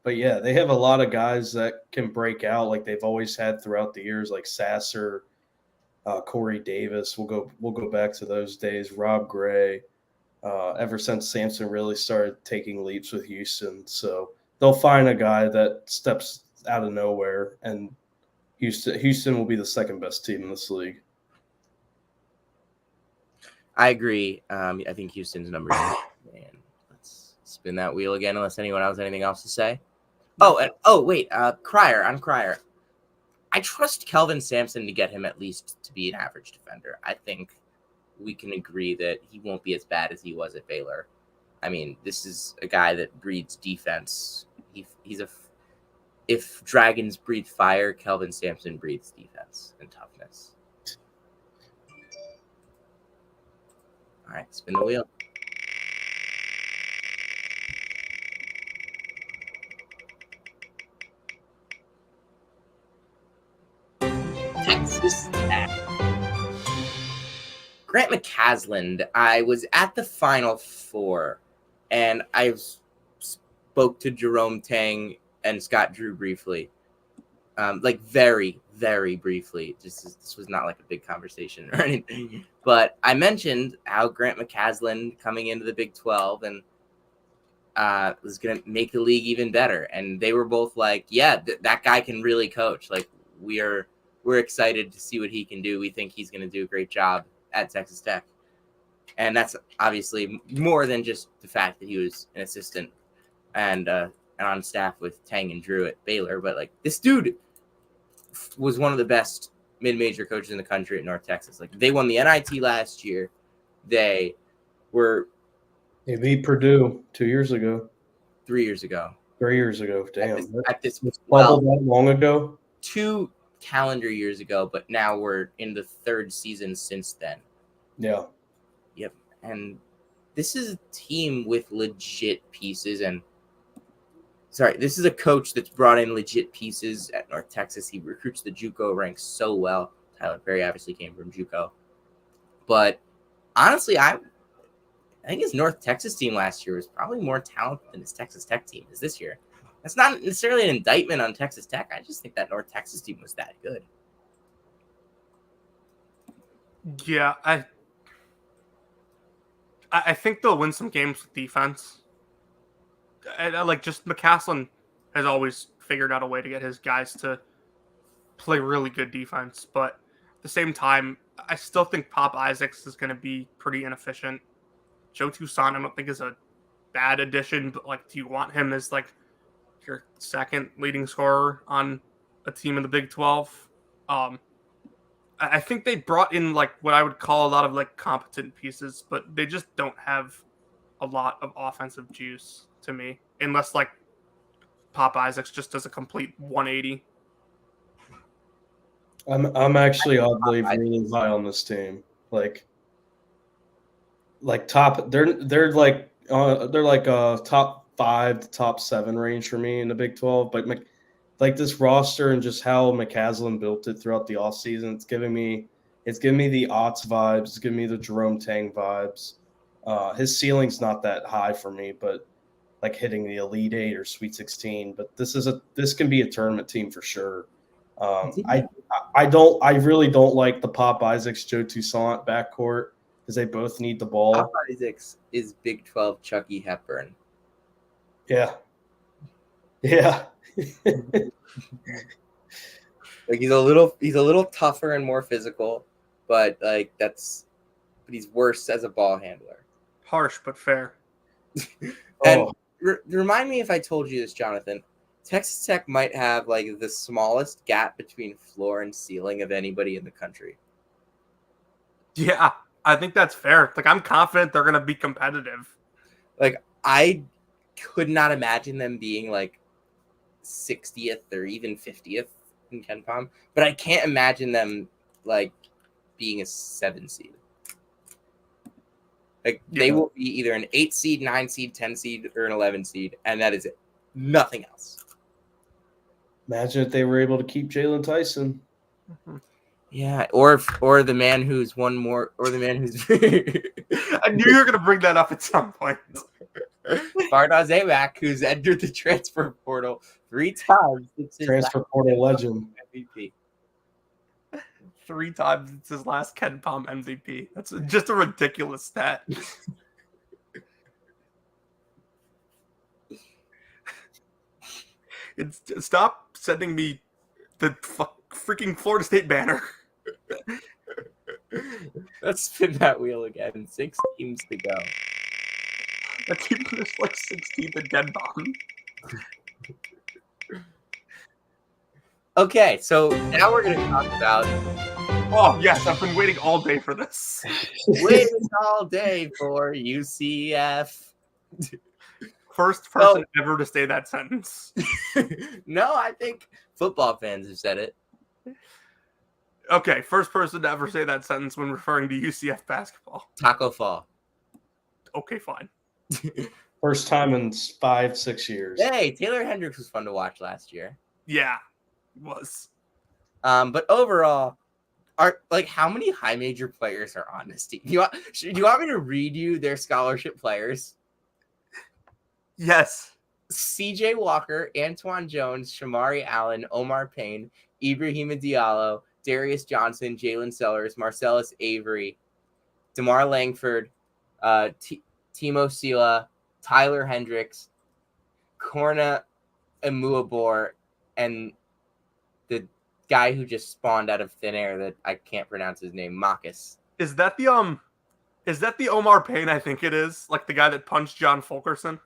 But yeah, they have a lot of guys that can break out like they've always had throughout the years, like Sasser, Corey Davis. We'll go back to those days. Rob Gray. Ever since Sampson really started taking leaps with Houston, so they'll find a guy that steps out of nowhere, and Houston will be the second best team in this league. I agree. I think Houston's number 2. Man, let's spin that wheel again, unless anyone else has anything else to say. Wait, Cryer. I trust Kelvin Sampson to get him at least to be an average defender. I think we can agree that he won't be as bad as he was at Baylor. I mean, this is a guy that breeds defense. If dragons breathe fire, Kelvin Sampson breathes defense and toughness. All right, spin the wheel. Texas Tech. Grant McCasland. I was at the Final Four, and I spoke to Jerome Tang and Scott Drew briefly, very, very briefly. This was not like a big conversation or anything, but I mentioned how Grant McCasland coming into the Big 12 and was going to make the league even better, and they were both like, "Yeah, that guy can really coach. Like, we're excited to see what he can do. We think he's going to do a great job at Texas Tech." And that's obviously more than just the fact that he was an assistant and on staff with Tang and Drew at Baylor, but like, this dude was one of the best mid-major coaches in the country at North Texas. Like, they won the NIT last year. They beat Purdue 2 years ago. 3 years ago. 3 years ago. Damn. At this that long ago? 2 calendar years ago, but now we're in the 3rd season since then. Yeah. Yep. And this is a team with legit pieces. This is a coach that's brought in legit pieces at North Texas. He recruits the JUCO ranks so well. Tyler Perry obviously came from JUCO. But honestly, I think his North Texas team last year was probably more talented than his Texas Tech team is this year. That's not necessarily an indictment on Texas Tech. I just think that North Texas team was that good. Yeah, I think they'll win some games with defense. Just McCasland has always figured out a way to get his guys to play really good defense, but at the same time, I still think Pop Isaacs is going to be pretty inefficient. Joe Toussaint, I don't think, is a bad addition, but like, do you want him as like your second leading scorer on a team in the Big 12? I think they brought in like what I would call a lot of like competent pieces, but they just don't have a lot of offensive juice to me, unless like Pop Isaacs just does a complete 180. I'm actually oddly really high on this team. Like top, they're like top 5 to top 7 range for me in the Big 12. But like this roster and just how McCaslin built it throughout the offseason, it's giving me the Otts vibes. It's giving me the Jerome Tang vibes. His ceiling's not that high for me, but like hitting the Elite 8 or Sweet 16. But this can be a tournament team for sure. I really don't like the Pop Isaacs Joe Toussaint backcourt because they both need the ball. Pop Isaacs is Big 12 Chucky Hepburn. Yeah. Like he's a little tougher and more physical, but he's worse as a ball handler. Harsh but fair. And remind me if I told you this, Jonathan. Texas Tech might have like the smallest gap between floor and ceiling of anybody in the country. Yeah, I think that's fair. Like I'm confident they're going to be competitive. Like I could not imagine them being like 60th or even 50th in KenPom, but I can't imagine them like being a 7 seed. Like they will be either an 8 seed, 9 seed, 10 seed, or an 11 seed, and that is it. Nothing else. Imagine if they were able to keep Jalen Tyson. Yeah, or the man who's one more, or the man who's. I knew you were going to bring that up at some point. Bardoz Amac, who's entered the transfer portal 3 times. Transfer portal legend. MVP. 3 times it's his last KenPom MVP. That's just a ridiculous stat. Stop sending me the freaking Florida State banner. Let's spin that wheel again. 6 teams to go. That team was like 16th in KenPom. Okay, so now we're going to talk about... Oh, yes, I've been waiting all day for this. Waiting all day for UCF. First person ever to say that sentence. No, I think football fans have said it. Okay, first person to ever say that sentence when referring to UCF basketball. Taco Fall. Okay, fine. First time in 5-6 years. Hey, Taylor Hendricks was fun to watch last year. Yeah, it was. But overall, how many high major players are on this team? Do you want me to read you their scholarship players? Yes. CJ Walker, Antoine Jones, Shamari Allen, Omar Payne, Ibrahima Diallo, Darius Johnson, Jalen Sellers, Marcellus Avery, DeMar Langford, Timo Sila, Tyler Hendricks, Korna Emuabor, and the guy who just spawned out of thin air that I can't pronounce his name, Marcus. Is that the Omar Payne? I think it is, like the guy that punched John Fulkerson.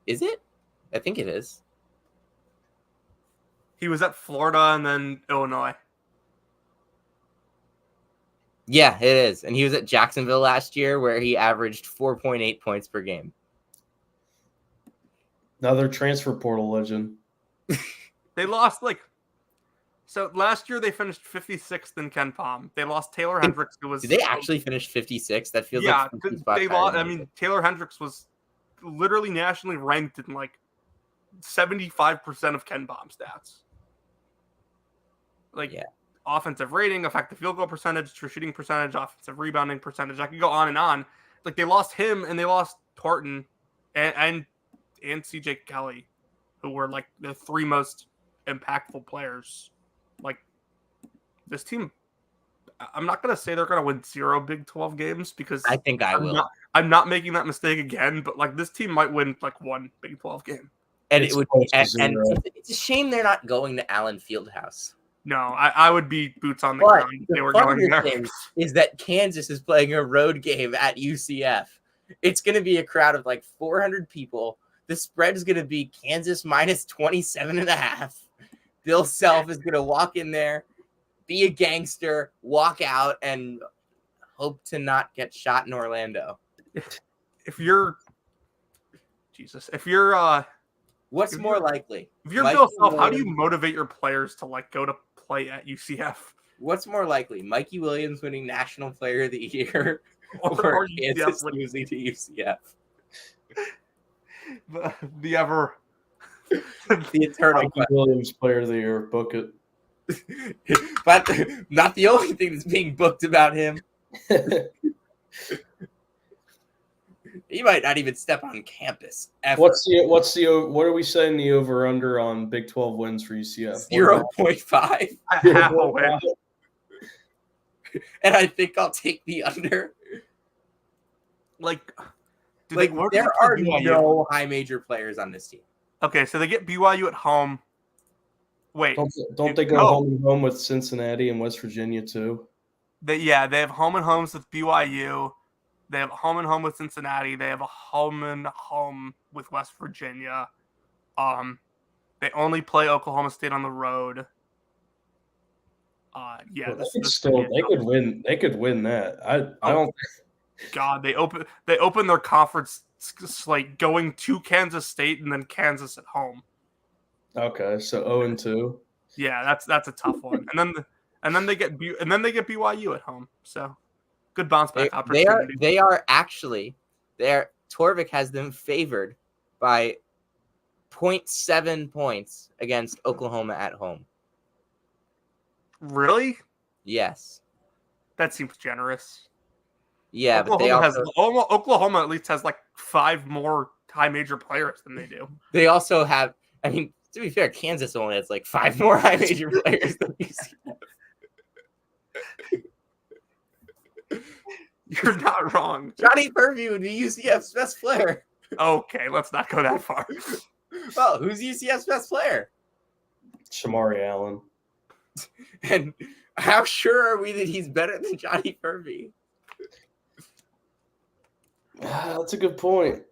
Is it? I think it is. He was at Florida and then Illinois. Yeah, it is. And he was at Jacksonville last year where he averaged 4.8 points per game. Another transfer portal legend. They lost so last year they finished 56th in KenPom. They lost Taylor Hendricks, who was. Did they actually finish 56? That feels like they lost. I mean, Taylor Hendricks was literally nationally ranked in like 75% of KenPom stats. Offensive rating, effective field goal percentage, true shooting percentage, offensive rebounding percentage. I could go on and on. Like they lost him and they lost Torton and CJ Kelly, who were like the 3 most impactful players. Like this team, I'm not gonna say they're gonna win 0 Big 12 games because I think I will. I'm not making that mistake again, but like this team might win like 1 Big 12 game. And it's a shame they're not going to Allen Fieldhouse. No, I would be boots on the ground if they were going there. Thing is that Kansas is playing a road game at UCF. It's going to be a crowd of like 400 people. The spread is going to be Kansas minus 27.5. Bill Self is going to walk in there, be a gangster, walk out, and hope to not get shot in Orlando. If you're What's more likely? if you're Mikey Bill Self, how do you Williams- motivate your players to like go to play at UCF? What's more likely? Mikey Williams winning National Player of the Year Or Kansas UCF, losing to UCF? the ever The eternal Mikey question. Williams, Player of the Year, book it. But not the only thing that's being booked about him. He might not even step on campus ever. What are we saying the over under on Big 12 wins for UCF? 0.5. half a win. And I think I'll take the under. Like, There are no high major players on this team. Okay, so they get BYU at home. Wait, Don't they go home and home with Cincinnati and West Virginia too? they have home and homes with BYU. They have home and home with Cincinnati. They have a home and home with West Virginia. They only play Oklahoma State on the road. They could win. They could win that. I don't. God, they open their conference slate going to Kansas State and then Kansas at home. Okay, so 0-2. Yeah, that's a tough one. And then they get BYU at home. So good bounce back opportunity. They are actually there. Torvik has them favored by 0.7 points against Oklahoma at home. Really? Yes. That seems generous. Yeah, Oklahoma at least has like 5 more high major players than they do. They also have. I mean, to be fair, Kansas only has like 5 more high major players than UCF. You're not wrong. Johnny Purvey would be UCF's best player. Okay, let's not go that far. Well, who's UCF's best player? Shamari Allen. And how sure are we that he's better than Johnny Purvey? That's a good point.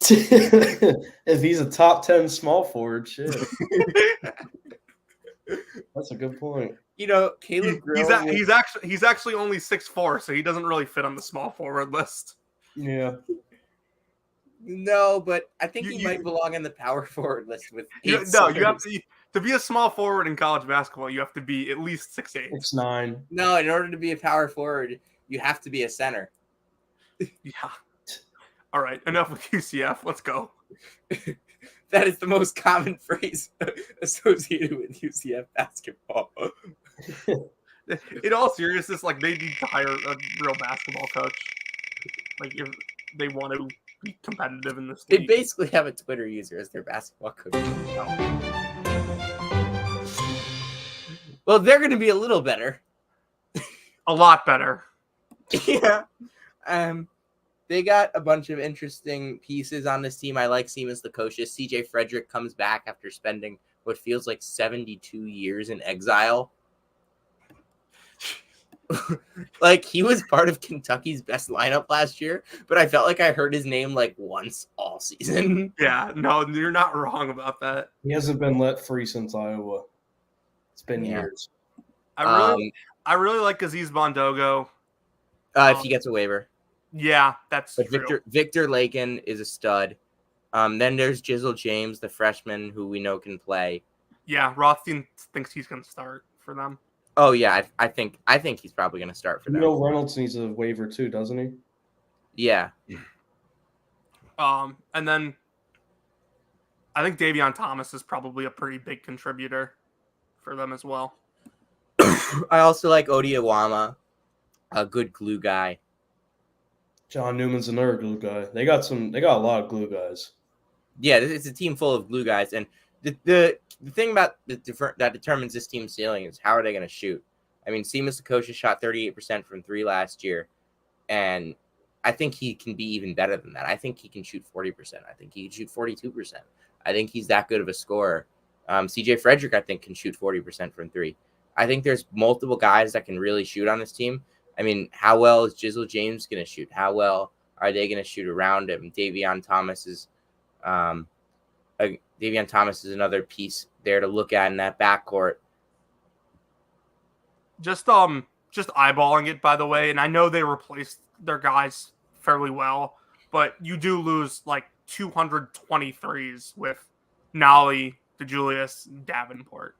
If he's a top 10 small forward, shit. That's a good point. You know, Caleb Grill. He's actually only 6'4", so he doesn't really fit on the small forward list. Yeah. No, but I think he might belong in the power forward list with. You have to be a small forward in college basketball. You have to be at least 6'8". 6'9". No, in order to be a power forward, you have to be a center. Yeah. All right, enough with UCF. Let's go. That is the most common phrase associated with UCF basketball. In all seriousness, like they need to hire a real basketball coach. Like if they want to be competitive in this league. They basically have a Twitter user as their basketball coach. Well, they're going to be a little better. A lot better. Yeah. They got a bunch of interesting pieces on this team. I like Seamus Lukosius. CJ Frederick comes back after spending what feels like 72 years in exile. Like, he was part of Kentucky's best lineup last year, but I felt like I heard his name like once all season. Yeah, no, you're not wrong about that. He hasn't been let free since Iowa. It's been years. I really like Aziz Bondogo. If he gets a waiver. Yeah, that's true. Victor Lakin is a stud. Then there's Jizzle James, the freshman who we know can play. Yeah, Rothstein thinks he's going to start for them. Oh yeah, I think he's probably going to start for them. You know, Reynolds needs a waiver too, doesn't he? Yeah. And then I think Davion Thomas is probably a pretty big contributor for them as well. I also like Odi Awama, a good glue guy. John Newman's another glue guy. They got a lot of glue guys. Yeah, it's a team full of glue guys, and the thing about that determines this team's ceiling is how are they going to shoot. I mean, Seamus Lukosius shot 38% from 3 last year, and I think he can be even better than that. I think he can shoot 40%. I think he can shoot 42%. I think he's that good of a scorer. CJ Frederick, I think, can shoot 40% from 3. I think there's multiple guys that can really shoot on this team. I mean, how well is Jizzle James going to shoot? How well are they going to shoot around him? Davion Thomas is Davion Thomas is another piece there to look at in that backcourt. Just eyeballing it, by the way, and I know they replaced their guys fairly well, but you do lose like 223s with Nolly, DeJulius, and Davenport.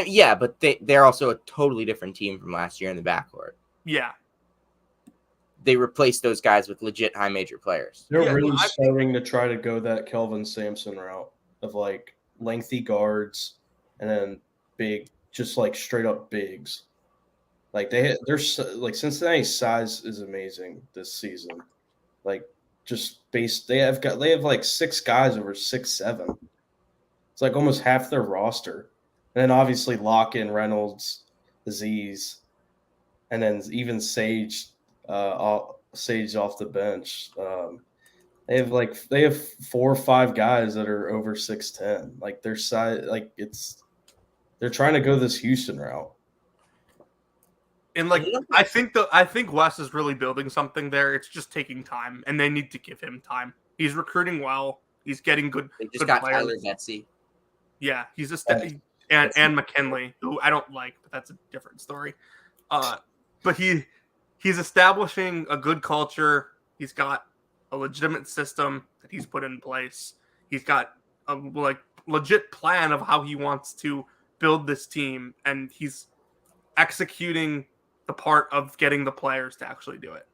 Yeah, but they're also a totally different team from last year in the backcourt. Yeah. They replaced those guys with legit high major players. They're really starting to try to go that Kelvin Sampson route of like lengthy guards and then big, just like straight up bigs. Like they're like Cincinnati's size is amazing this season. Like just they have like 6 guys over 6'7". It's like almost half their roster. And then obviously lock in Reynolds, Aziz, and then even Sage off the bench. They have 4 or 5 guys that are over 6'10". Like their size, like they're trying to go this Houston route. And like I think Wes is really building something there. It's just taking time, and they need to give him time. He's recruiting well. He's getting good. They just good got players. Tyler Betsy. Yeah, he's and McKinley, who I don't like, but that's a different story. But he's establishing a good culture. He's got a legitimate system that he's put in place. He's got a legit plan of how he wants to build this team, and he's executing the part of getting the players to actually do it.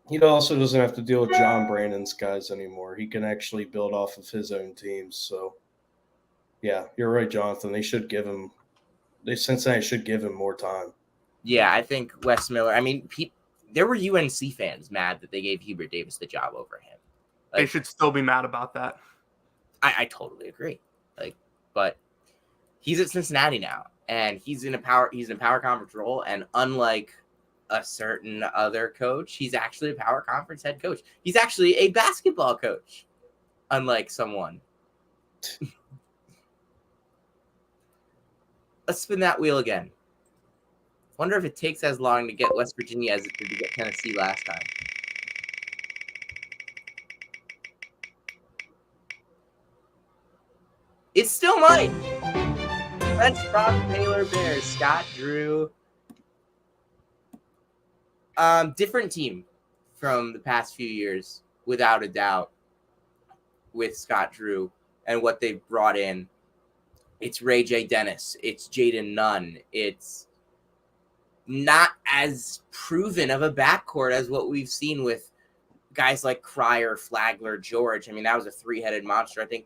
He also doesn't have to deal with John Brandon's guys anymore. He can actually build off of his own teams. So, yeah, you're right, Jonathan. Cincinnati should give him more time. Yeah, I think Wes Miller. I mean, there were UNC fans mad that they gave Hubert Davis the job over him. Like, they should still be mad about that. I totally agree. But he's at Cincinnati now, and he's in a power conference role. And unlike a certain other coach, he's actually a power conference head coach. He's actually a basketball coach, unlike someone. Let's spin that wheel again. Wonder if it takes as long to get West Virginia as it did to get Tennessee last time. It still might. Let's talk Baylor Bears. Scott Drew. Different team from the past few years, without a doubt, with Scott Drew and what they've brought in. It's Ray J. Dennis. It's Jaden Nunn. It's not as proven of a backcourt as what we've seen with guys like Cryer, Flagler, George. I mean, that was a 3-headed monster. I think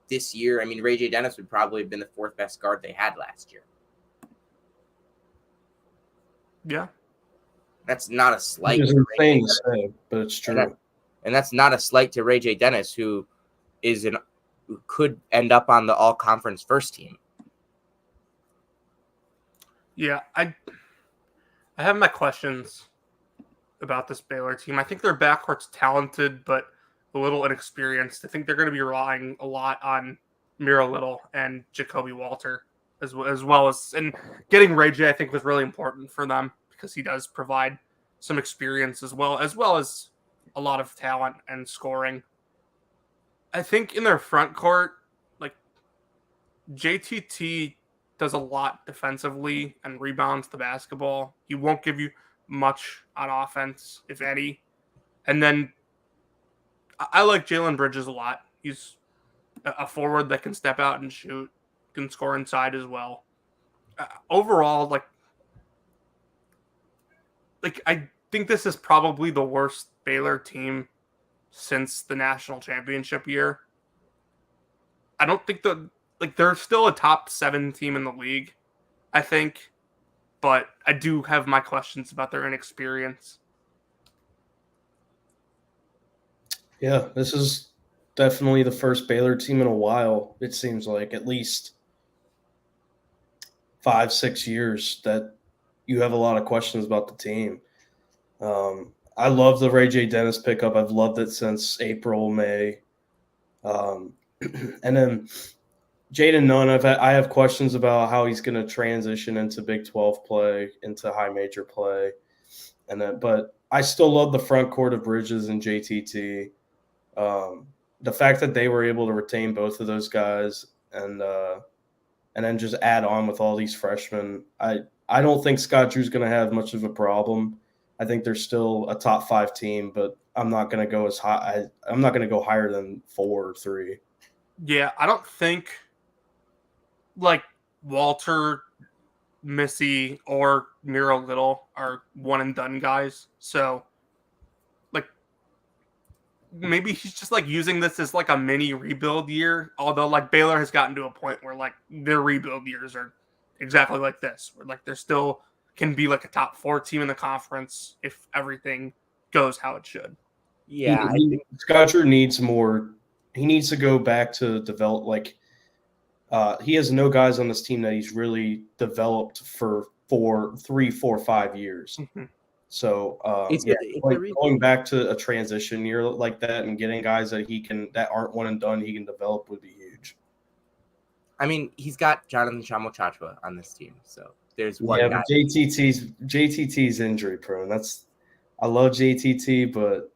this year, I mean, Ray J. Dennis would probably have been the 4th best guard they had last year. Yeah. That's not a slight. It's insane to say, but it's true. And that's not a slight to Ray J. Dennis, who could end up on the all-conference first team. Yeah, I have my questions about this Baylor team. I think their backcourt's talented, but a little inexperienced. I think they're going to be relying a lot on Miro Little and Jacoby Walter as well as, and getting Ray J, I think, was really important for them because he does provide some experience as well as a lot of talent and scoring. I think in their front court, like JTT does a lot defensively and rebounds the basketball. He won't give you much on offense, if any. And then I like Jalen Bridges a lot. He's a forward that can step out and shoot, can score inside as well. Overall, like I think this is probably the worst Baylor team since the national championship year. I don't think they're still a top 7 team in the league, I think, but I do have my questions about their inexperience. Yeah, this is definitely the first Baylor team in a while. It seems like at least 5-6 years that you have a lot of questions about the team. I love the Ray J. Dennis pickup. I've loved it since April, May. And then Jaden Nunn, I have questions about how he's going to transition into Big 12 play, into high major play. But I still love the front court of Bridges and JTT. the fact that they were able to retain both of those guys and then just add on with all these freshmen, I don't think Scott Drew's going to have much of a problem. I think they're still a top 5 team, but I'm not going to go as high. I'm not going to go higher than 4 or 3. Yeah, I don't think like Walter, Missy, or Miro Little are one and done guys. So like maybe he's just like using this as like a mini rebuild year. Although like Baylor has gotten to a point where like their rebuild years are exactly like this, where like they're still can be like a top 4 team in the conference if everything goes how it should. Yeah, Scott Drew needs more. He needs to go back to develop. Like he has no guys on this team that he's really developed for 3, 4, 5 years. Mm-hmm. So going back to a transition year like that and getting guys that aren't one and done he can develop would be huge. I mean, he's got Jonathan Chamo-Chachua on this team, so there's one guy. But JTT's injury prone. I love JTT, but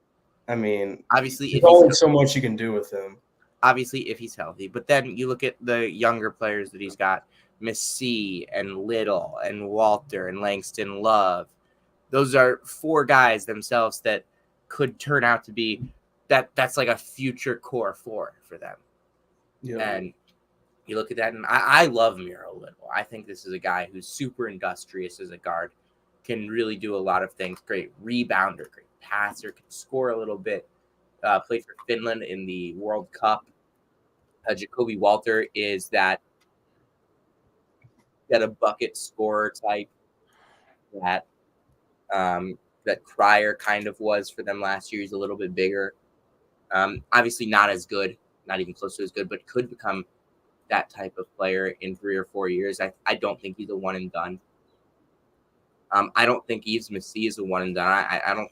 I mean, obviously, there's only so much you can do with him. Obviously, if he's healthy, but then you look at the younger players that he's got: Miss C and Little and Walter and Langston Love. Those are 4 guys themselves that could turn out to be that's like a future core 4 for them. Yeah. And you look at that, and I love Miro Little. I think this is a guy who's super industrious as a guard, can really do a lot of things. Great rebounder, great passer, can score a little bit. Played for Finland in the World Cup. Jacoby Walter is that a bucket scorer type that Cryer kind of was for them last year. He's a little bit bigger. Obviously not as good, not even close to as good, but could become that type of player in 3 or 4 years. I don't think he's a one and done. I don't think Yves Messi is a one and done.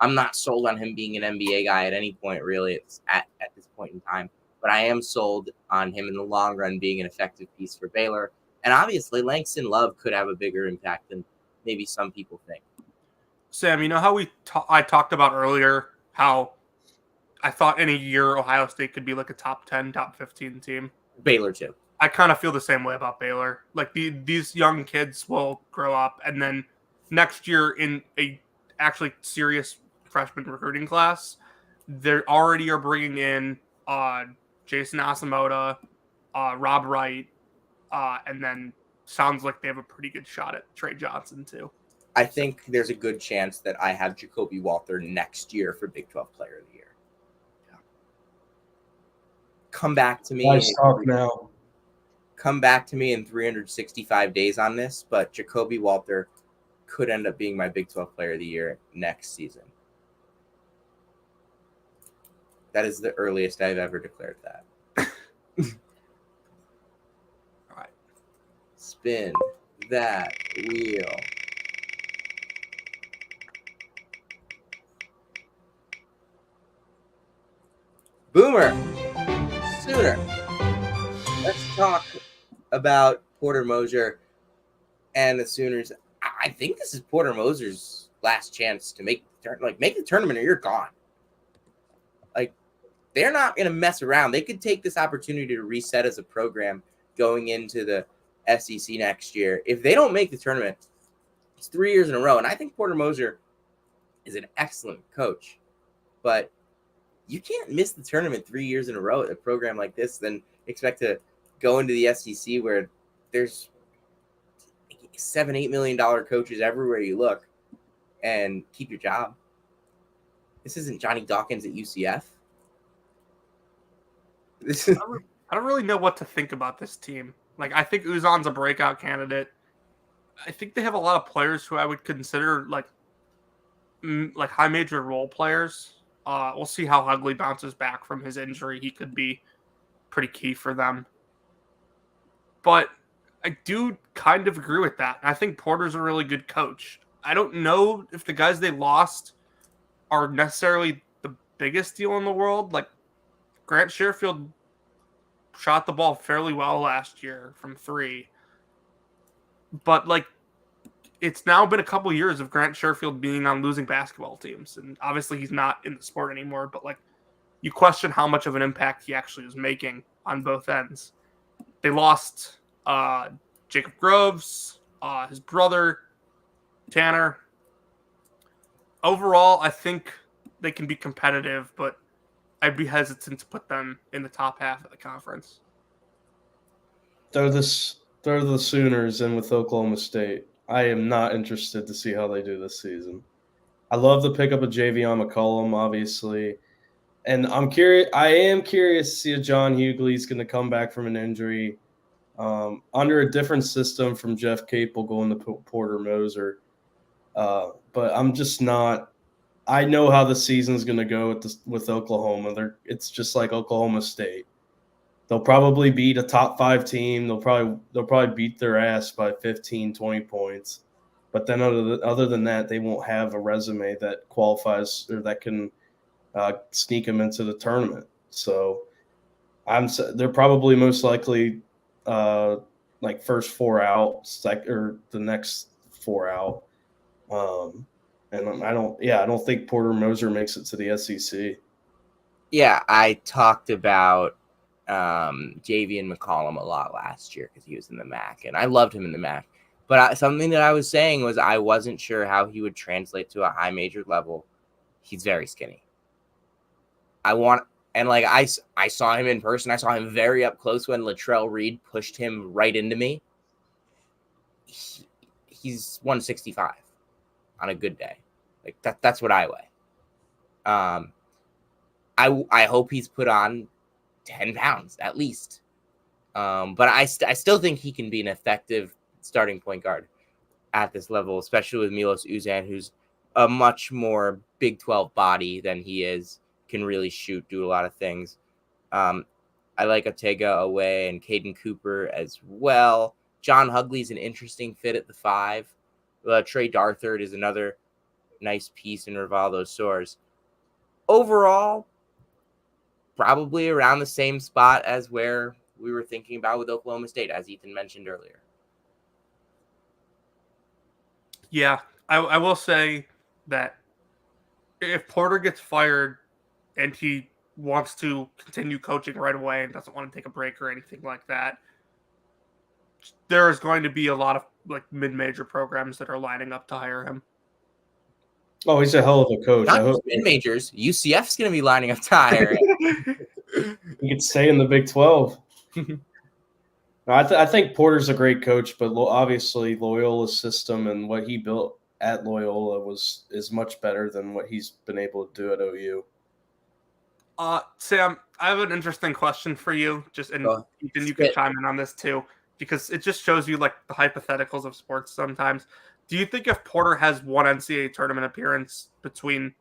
I'm not sold on him being an NBA guy at any point, really. It's at this point in time. But I am sold on him in the long run being an effective piece for Baylor. And obviously, Langston Love could have a bigger impact than maybe some people think. Sam, you know how I talked about earlier how I thought in a year Ohio State could be like a top 10, top 15 team? Baylor too. I kind of feel the same way about Baylor. Like these young kids will grow up, and then next year in a actually serious freshman recruiting class, they already are bringing in Jason Asamoah, Rob Wright, and then sounds like they have a pretty good shot at Trey Johnson too. I think there's a good chance that I have Jacoby Walter next year for Big 12 Player of the Year. Yeah. Come back to me. Nice talk now. Come back to me in 365 days on this, but Jacoby Walter could end up being my Big 12 Player of the Year next season. That is the earliest I've ever declared that. All right. Spin that wheel. Boomer. Sooner. Let's talk about Porter Moser and the Sooners. I think this is Porter Moser's last chance to make the tournament or you're gone. Like, they're not going to mess around. They could take this opportunity to reset as a program going into the SEC next year. If they don't make the tournament, it's 3 years in a row. And I think Porter Moser is an excellent coach. But you can't miss the tournament 3 years in a row at a program like this, then expect to go into the SEC where there's $7-8 million coaches everywhere you look and keep your job. This isn't Johnny Dawkins at UCF. I don't really know what to think about this team. Like, I think Uzan's a breakout candidate. I think they have a lot of players who I would consider like high major role players. We'll see how Hugley bounces back from his injury. He could be pretty key for them. But I do kind of agree with that. I think Porter's a really good coach. I don't know if the guys they lost are necessarily the biggest deal in the world. Like, Grant Sherfield shot the ball fairly well last year from 3. But, like, it's now been a couple years of Grant Sherfield being on losing basketball teams. And obviously he's not in the sport anymore. But, like, you question how much of an impact he actually was making on both ends. They lost Jacob Groves, his brother, Tanner. Overall, I think they can be competitive, but I'd be hesitant to put them in the top half of the conference. They're the Sooners in with Oklahoma State. I am not interested to see how they do this season. I love the pickup of Javion McCollum, obviously. And I am curious to see if John Hughley's going to come back from an injury under a different system from Jeff Capel going to Porter Moser. But I'm just not. I know how the season's going to go with Oklahoma. It's just like Oklahoma State. They'll probably beat a top 5 team. They'll probably beat their ass by 15, 20 points. But then other than that, they won't have a resume that qualifies or that can sneak them into the tournament. So they're probably most likely like first 4 out, or the next 4 out. And I don't think Porter Moser makes it to the SEC. Yeah, I talked about Javion McCollum a lot last year because he was in the MAC, and I loved him in the MAC. But something that I was saying was I wasn't sure how he would translate to a high major level. He's very skinny. I saw him in person. I saw him very up close when Latrell Reed pushed him right into me. He's 165 on a good day. Like that's what I weigh. I hope he's put on 10 pounds at least. But I still think he can be an effective starting point guard at this level, especially with Milos Uzan, who's a much more Big 12 body than he is, can really shoot, do a lot of things. I like Otega Away and Caden Cooper as well. John Hugley's an interesting fit at the 5. Trey Darthard is another nice piece in Rivaldo Soares. Overall, probably around the same spot as where we were thinking about with Oklahoma State, as Ethan mentioned earlier. Yeah, I will say that if Porter gets fired and he wants to continue coaching right away and doesn't want to take a break or anything like that, there is going to be a lot of like mid-major programs that are lining up to hire him. Oh, he's a hell of a coach. Not just mid-majors. UCF's going to be lining up to hire him. He could stay in the Big 12. I think Porter's a great coach, but obviously Loyola's system and what he built at Loyola is much better than what he's been able to do at OU. Sam, I have an interesting question for you. Ethan, you can chime in on this too, because it just shows you like the hypotheticals of sports sometimes. Do you think if Porter has one NCAA tournament appearance between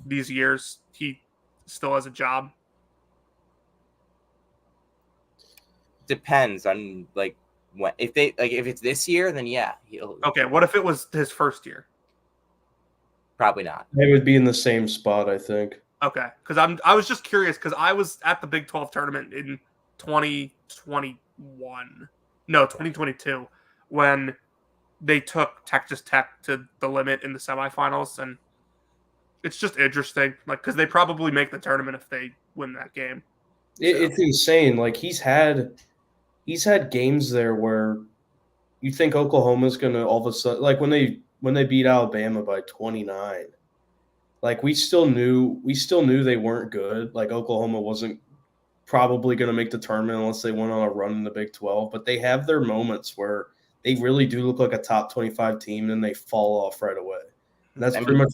these years, he still has a job? Depends on like when. If it's this year, then yeah, he'll. Okay, what if it was his first year? Probably not. They would be in the same spot, I think. Okay, because I was just curious because I was at the Big 12 tournament in 2022 when they took Texas Tech to the limit in the semifinals, and it's just interesting, like because they probably make the tournament if they win that game. It's insane. Like he's had games there where you think Oklahoma's gonna all of a sudden, like when they beat Alabama by 29. Like we still knew they weren't good. Like Oklahoma wasn't probably going to make the tournament unless they went on a run in the Big 12. But they have their moments where they really do look like a top 25 team, and they fall off right away. And that's pretty much.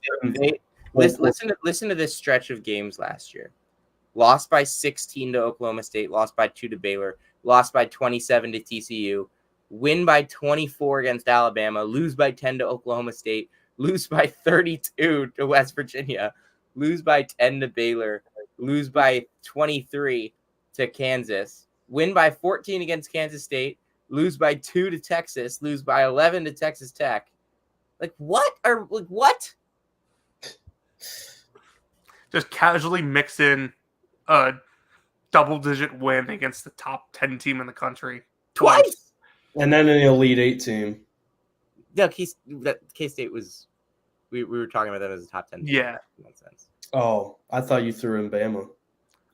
Listen to this stretch of games last year. Lost by 16 to Oklahoma State. Lost by 2 to Baylor. Lost by 27 to TCU. Win by 24 against Alabama. Lose by 10 to Oklahoma State. Lose by 32 to West Virginia, lose by 10 to Baylor, lose by 23 to Kansas, win by 14 against Kansas State, lose by 2 to Texas, lose by 11 to Texas Tech. What? Just casually mix in a double-digit win against the top 10 team in the country twice. And then an Elite 8 team. Yeah, K-State was – we were talking about that as a top 10 team. Yeah. In that sense. Oh, I thought you threw in Bama.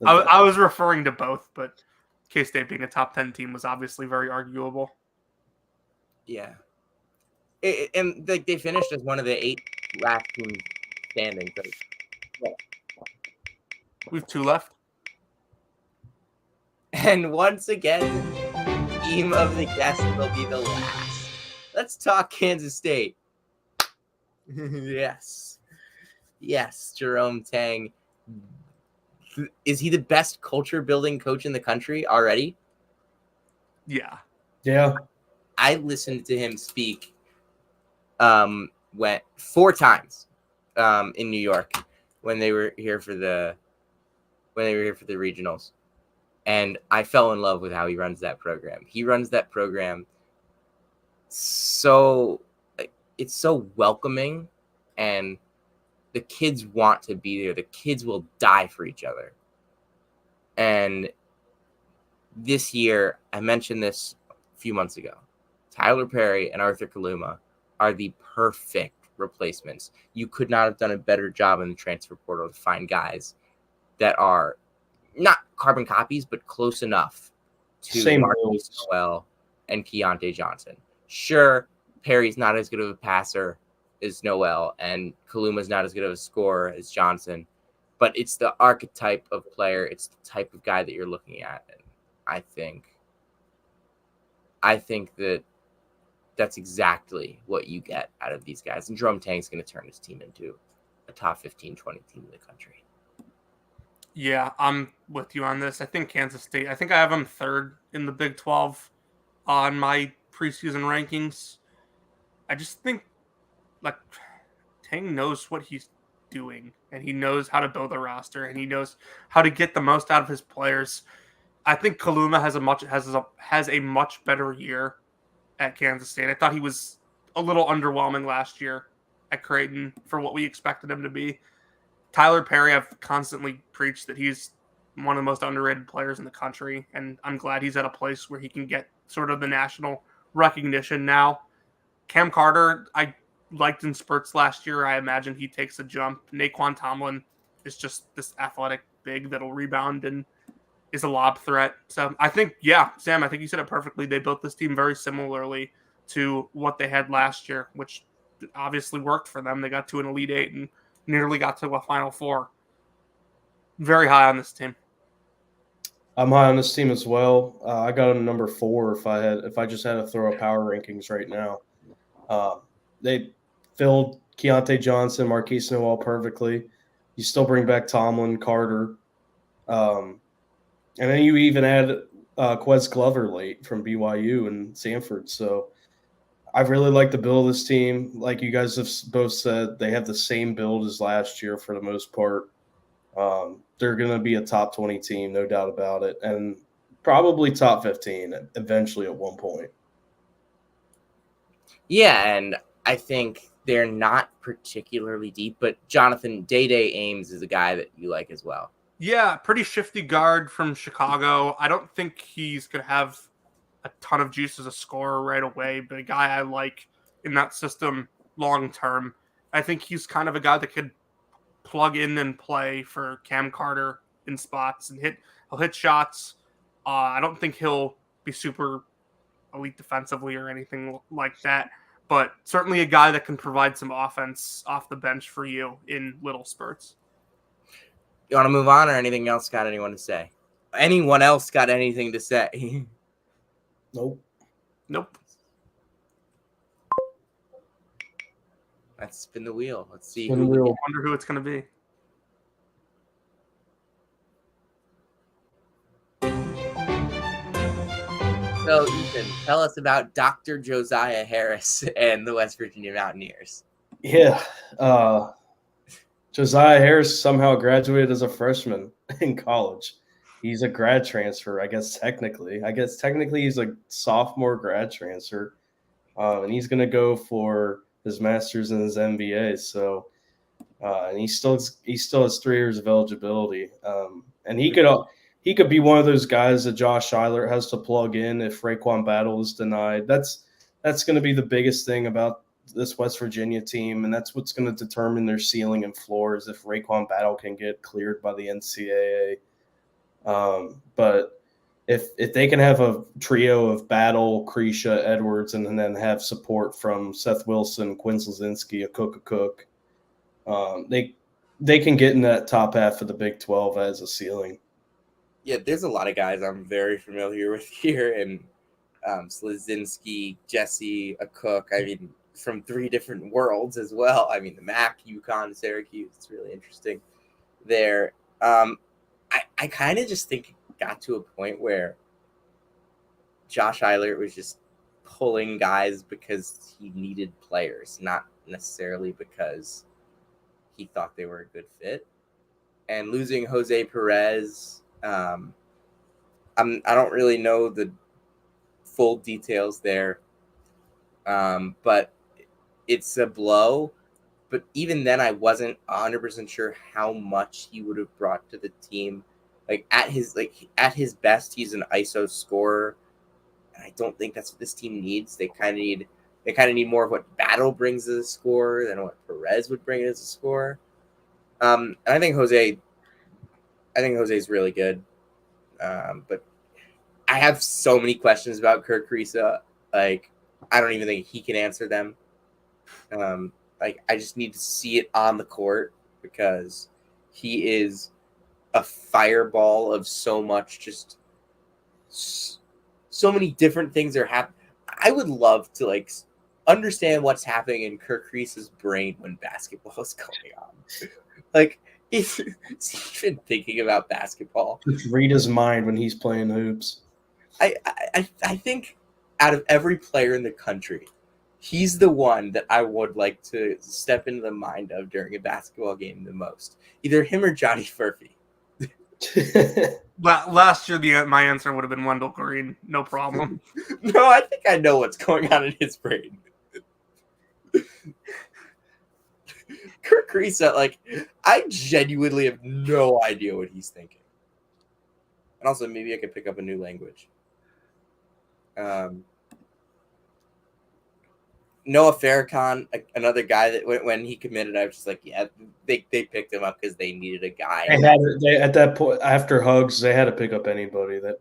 I was referring to both, but K-State being a top 10 team was obviously very arguable. Yeah. And they finished as one of the 8 last teams standing. So, yeah. We have 2 left. And once again, team of the guest will be the last. Let's talk Kansas State. Yes. Yes, Jerome Tang. Is he the best culture building coach in the country already? Yeah. Yeah. I listened to him speak went 4 times in New York when they were here for the regionals. And I fell in love with how he runs that program. He runs that program so it's so welcoming, and the kids want to be there. The kids will die for each other. And this year, I mentioned this a few months ago, Tyler Perry and Arthur Kaluma are the perfect replacements. You could not have done a better job in the transfer portal to find guys that are not carbon copies, but close enough to Marquise Noel and Keontae Johnson. Sure, Perry's not as good of a passer as Noel, and Kaluma's not as good of a scorer as Johnson, but it's the archetype of player. It's the type of guy that you're looking at. And I think that that's exactly what you get out of these guys. And Jerome Tang's going to turn his team into a top 15, 20 team in the country. Yeah, I'm with you on this. I think Kansas State, I think I have them 3rd in the Big 12 on my preseason rankings. I just think, like, Tang knows what he's doing, and he knows how to build a roster, and he knows how to get the most out of his players. I think Kaluma has a much better year at Kansas State. I thought he was a little underwhelming last year at Creighton for what we expected him to be. Tyler Perry, I've constantly preached that he's one of the most underrated players in the country, and I'm glad he's at a place where he can get sort of the national recognition now. Cam Carter, I liked in spurts last year. I imagine he takes a jump. Naquan Tomlin is just this athletic big that'll rebound and is a lob threat. So I think, yeah, Sam, I think you said it perfectly. They built this team very similarly to what they had last year, which obviously worked for them. They got to an Elite 8 and nearly got to a Final 4. Very high on this team. I'm high on this team as well. I got them number 4 if I just had to throw a power rankings right now. They filled Keontae Johnson, Marquise Noel perfectly. You still bring back Tomlin, Carter. And then you even add Quez Glover late from BYU and Sanford. So I really like the build of this team. Like you guys have both said, they have the same build as last year for the most part. They're going to be a top 20 team, no doubt about it, and probably top 15 eventually at one point. Yeah, and I think they're not particularly deep, but Jonathan Day-Day Ames is a guy that you like as well. Yeah, pretty shifty guard from Chicago. I don't think he's going to have a ton of juice as a scorer right away, but a guy I like in that system long term. I think he's kind of a guy that could plug in and play for Cam Carter in spots and he'll hit shots. I don't think he'll be super elite defensively or anything like that, but certainly a guy that can provide some offense off the bench for you in little spurts. You want to move on, or anything else got anyone to say? Anyone else got anything to say? Nope. Let's spin the wheel. Let's see. I wonder who it's going to be. So, Ethan, tell us about Dr. Josiah Harris and the West Virginia Mountaineers. Yeah. Josiah Harris somehow graduated as a freshman in college. He's a grad transfer, I guess technically. He's a sophomore grad transfer. And he's going to go for his master's and his MBA. So, and he still has 3 years of eligibility. And he could be one of those guys that Josh Schuyler has to plug in if Raekwon Battle is denied. That's going to be the biggest thing about this West Virginia team, and that's what's going to determine their ceiling and floor is if Raekwon Battle can get cleared by the NCAA. But if they can have a trio of Battle, Krisha, Edwards, and then have support from Seth Wilson, Quinn Slazinski, a Cook, they can get in that top half of the Big 12 as a ceiling. Yeah, there's a lot of guys I'm very familiar with here, and Slazinski, Jesse, a Cook. I mean, from 3 different worlds as well. I mean, the MAC, UConn, Syracuse. It's really interesting there. I kind of just think it got to a point where Josh Eilert was just pulling guys because he needed players, not necessarily because he thought they were a good fit. And losing Jose Perez, I don't really know the full details there, but it's a blow. But even then, I wasn't 100% sure how much he would have brought to the team. At his best, he's an ISO scorer, and I don't think that's what this team needs. They kind of need more of what Battle brings as a scorer than what Perez would bring as a scorer. And I think Jose's really good, but I have so many questions about Kirk Risa. I don't even think he can answer them. I just need to see it on the court because he is a fireball of so much, just so many different things are happening. I would love to understand what's happening in Kirk Risa's brain when basketball is going on. Is he even thinking about basketball? Just read his mind when he's playing hoops. I think out of every player in the country, he's the one that I would like to step into the mind of during a basketball game the most. Either him or Johnny Furphy. Last year, my answer would have been Wendell Green. No problem. No, I think I know what's going on in his brain. Kirk Risa, I genuinely have no idea what he's thinking. And also, maybe I could pick up a new language. Noah Farrakhan, another guy that when he committed, I was just like, yeah, they picked him up because they needed a guy. At that point, after Hugs, they had to pick up anybody that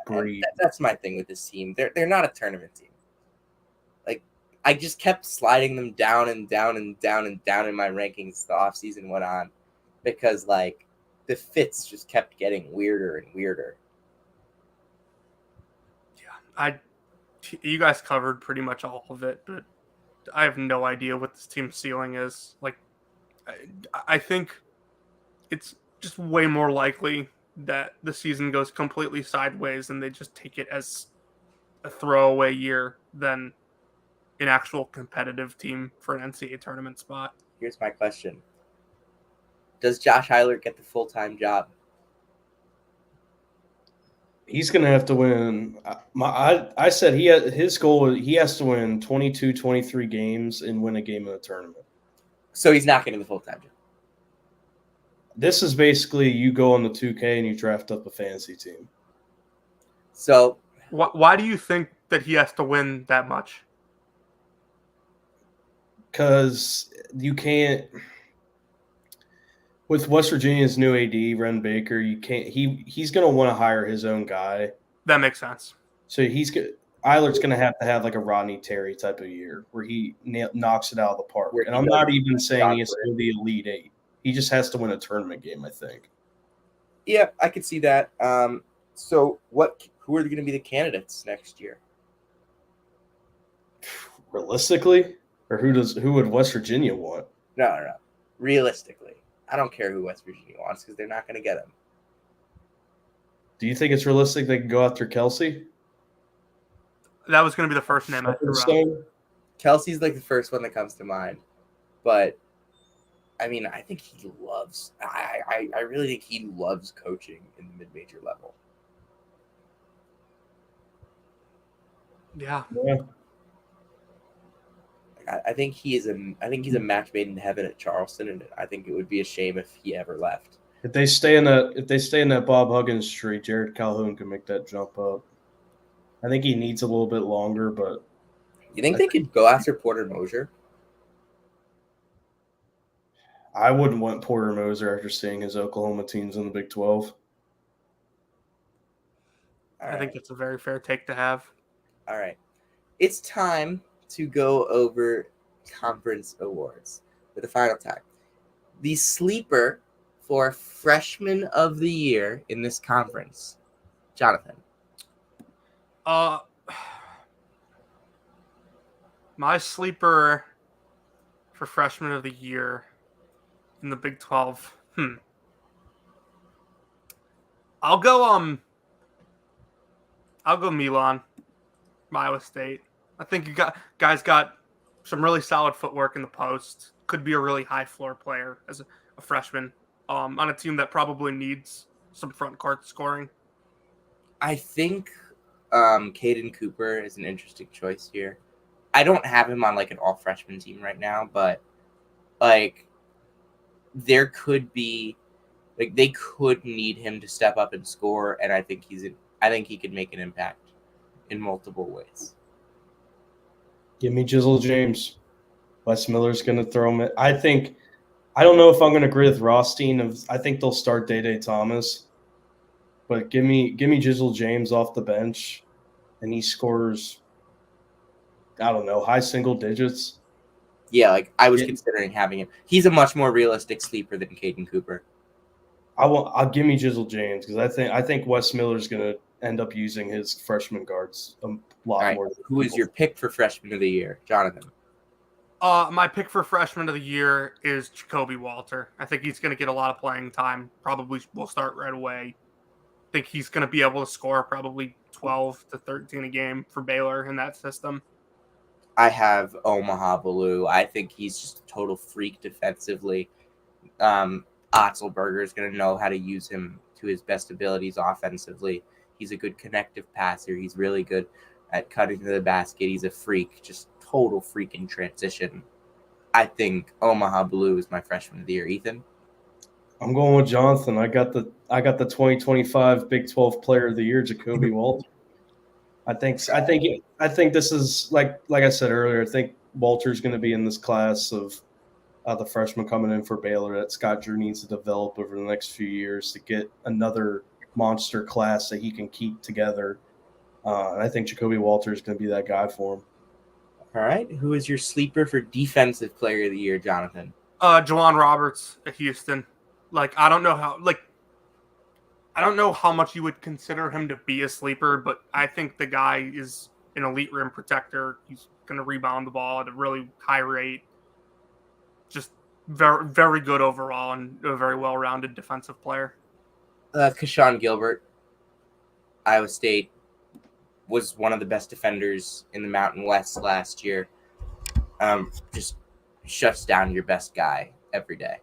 breed. That's my thing with this team. They're not a tournament team. I just kept sliding them down and down and down and down in my rankings the offseason went on because the fits just kept getting weirder and weirder. Yeah, you guys covered pretty much all of it, but I have no idea what this team's ceiling is. I think it's just way more likely that the season goes completely sideways and they just take it as a throwaway year than an actual competitive team for an NCAA tournament spot. Here's my question. Does Josh Eilert get the full-time job? He's going to have to win. I said his goal, he has to win 22, 23 games and win a game in the tournament. So he's not getting the full-time job. This is basically you go on the 2K and you draft up a fantasy team. So why do you think that he has to win that much? Because you can't – with West Virginia's new AD, Ren Baker, you can't – he's going to want to hire his own guy. That makes sense. So Eilert's going to have a Rodney Terry type of year where he knocks it out of the park. And I'm not even saying he has to go the Elite Eight. He just has to win a tournament game, I think. Yeah, I could see that. So who are going to be the candidates next year? Realistically? Or who would West Virginia want? No. Realistically. I don't care who West Virginia wants because they're not going to get him. Do you think it's realistic they can go after Kelsey? That was going to be the first name I threw out. Kelsey's the first one that comes to mind. But, I mean, I think he loves – I really think he loves coaching in the mid-major level. Yeah. I think he's a match made in heaven at Charleston, and I think it would be a shame if he ever left. If they stay in that Bob Huggins streak, Jared Calhoun can make that jump up. I think he needs a little bit longer, but you think they could go after Porter Moser? I wouldn't want Porter Moser after seeing his Oklahoma teams in the Big 12. I think it's a very fair take to have. All right. It's time to go over conference awards for the final time. The sleeper for freshman of the year in this conference, Jonathan. My sleeper for freshman of the year in the Big 12. I'll go Milan, Iowa State. I think guys got some really solid footwork in the post. Could be a really high floor player as a freshman on a team that probably needs some front court scoring. I think Caden Cooper is an interesting choice here. I don't have him on like an all freshman team right now, but like there could be like they could need him to step up and score, and I think he could make an impact in multiple ways. Give me Jizzle James. Wes Miller's going to throw him. I don't know if I'm going to agree with Rothstein. I think they'll start Day Thomas, but give me Jizzle James off the bench, and he scores. I don't know, high single digits. Yeah, like I was considering having him. He's a much more realistic sleeper than Caden Cooper. I'll give me Jizzle James because I think Wes Miller's going to end up using his freshman guards a lot more. Who is your pick for freshman of the year, Jonathan? My pick for freshman of the year is Jacoby Walter. I think he's going to get a lot of playing time. Probably will start right away. I think he's going to be able to score probably 12 to 13 a game for Baylor in that system. I have Omaha Blue. I think he's just a total freak defensively. Otzelberger is going to know how to use him to his best abilities offensively. He's a good connective passer. He's really good at cutting to the basket. He's a freak, just total freak in transition. I think Omaha Blue is my freshman of the year. Ethan? I'm going with Jonathan. I got the 2025 Big 12 Player of the Year, Jacoby Walter. I think this is like I said earlier. I think Walter's going to be in this class of the freshman coming in for Baylor that Scott Drew needs to develop over the next few years to get another monster class that he can keep together. And I think Jacoby Walter is going to be that guy for him. All right. Who is your sleeper for defensive player of the year, Jonathan? Juwan Roberts at Houston. I don't know how much you would consider him to be a sleeper, but I think the guy is an elite rim protector. He's going to rebound the ball at a really high rate. Just very, very good overall and a very well-rounded defensive player. Keshawn Gilbert, Iowa State, was one of the best defenders in the Mountain West last year. Just shuts down your best guy every day.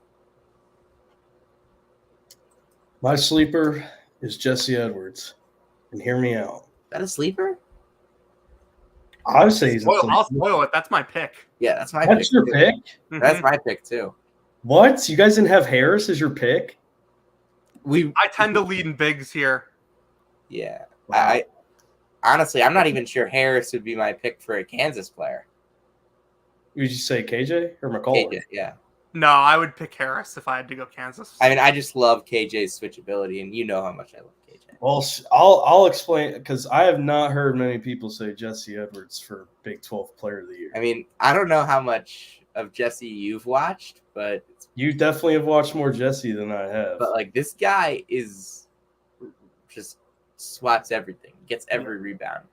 My sleeper is Jesse Edwards. And hear me out. Is that a sleeper? I would say he's a sleeper. I'll spoil it. That's my pick. Yeah, that's my pick. That's your pick? Mm-hmm. That's my pick, too. What? You guys didn't have Harris as your pick? I tend to lead in bigs here. Yeah. Wow. I honestly, I'm not even sure Harris would be my pick for a Kansas player. Would you say KJ or McCullough? KJ, yeah. No, I would pick Harris if I had to go Kansas. I mean, I just love KJ's switchability, and you know how much I love KJ. Well, I'll explain because I have not heard many people say Jesse Edwards for Big 12 Player of the Year. I mean, I don't know how much of Jesse you've watched, but you definitely have watched more Jesse than I have. But this guy is just swats everything, gets every rebound.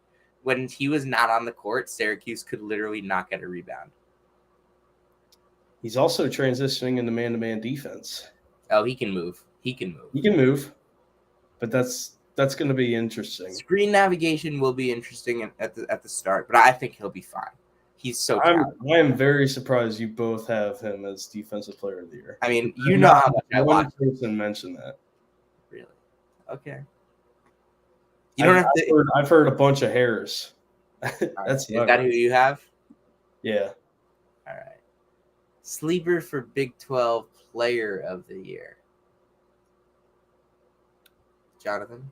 When he was not on the court, Syracuse could literally not get a rebound. He's also transitioning into man-to-man defense. Oh, he can move. He can move, but that's going to be interesting. Screen navigation will be interesting at the start, but I think he'll be fine. He's so talented. I am very surprised you both have him as Defensive Player of the Year. I mean, you know how much I watch. One person mentioned that. Really? Okay. You don't I've heard a bunch of Harris. Is that who you have? Yeah. All right. Sleeper for Big 12 Player of the Year. Jonathan?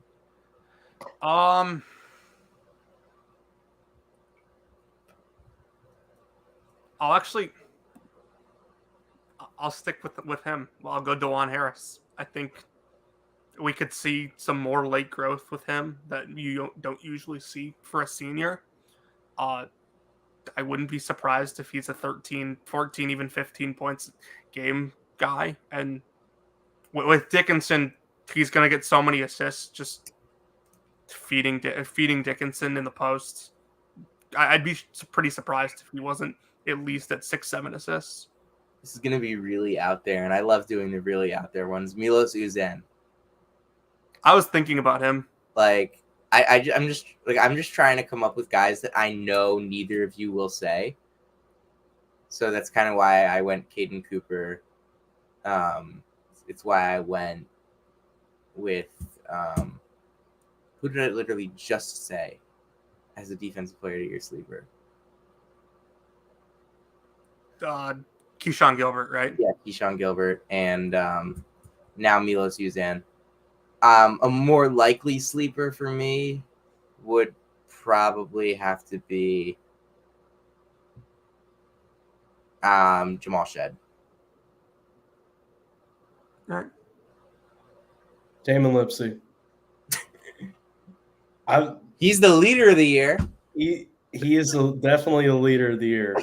I'll stick with him. I'll go DeJuan Harris. I think we could see some more late growth with him that you don't usually see for a senior. Uh, I wouldn't be surprised if he's a 13, 14, even 15 points game guy. And with Dickinson, he's going to get so many assists just feeding Dickinson in the posts. I'd be pretty surprised if he wasn't at least at 6-7 assists. This is going to be really out there, and I love doing the really out there ones. Milos Uzan. I was thinking about him. Like, I'm just trying to come up with guys that I know neither of you will say. So that's kind of why I went Caden Cooper. It's why I went with who did I literally just say as a defensive player to your sleeper? Keyshawn Gilbert, right? Yeah, Keyshawn Gilbert, and now Milos Uzan. A more likely sleeper for me would probably have to be Jamal Shed. All right. Damon Lipsey. He's the leader of the year. He is definitely a leader of the year.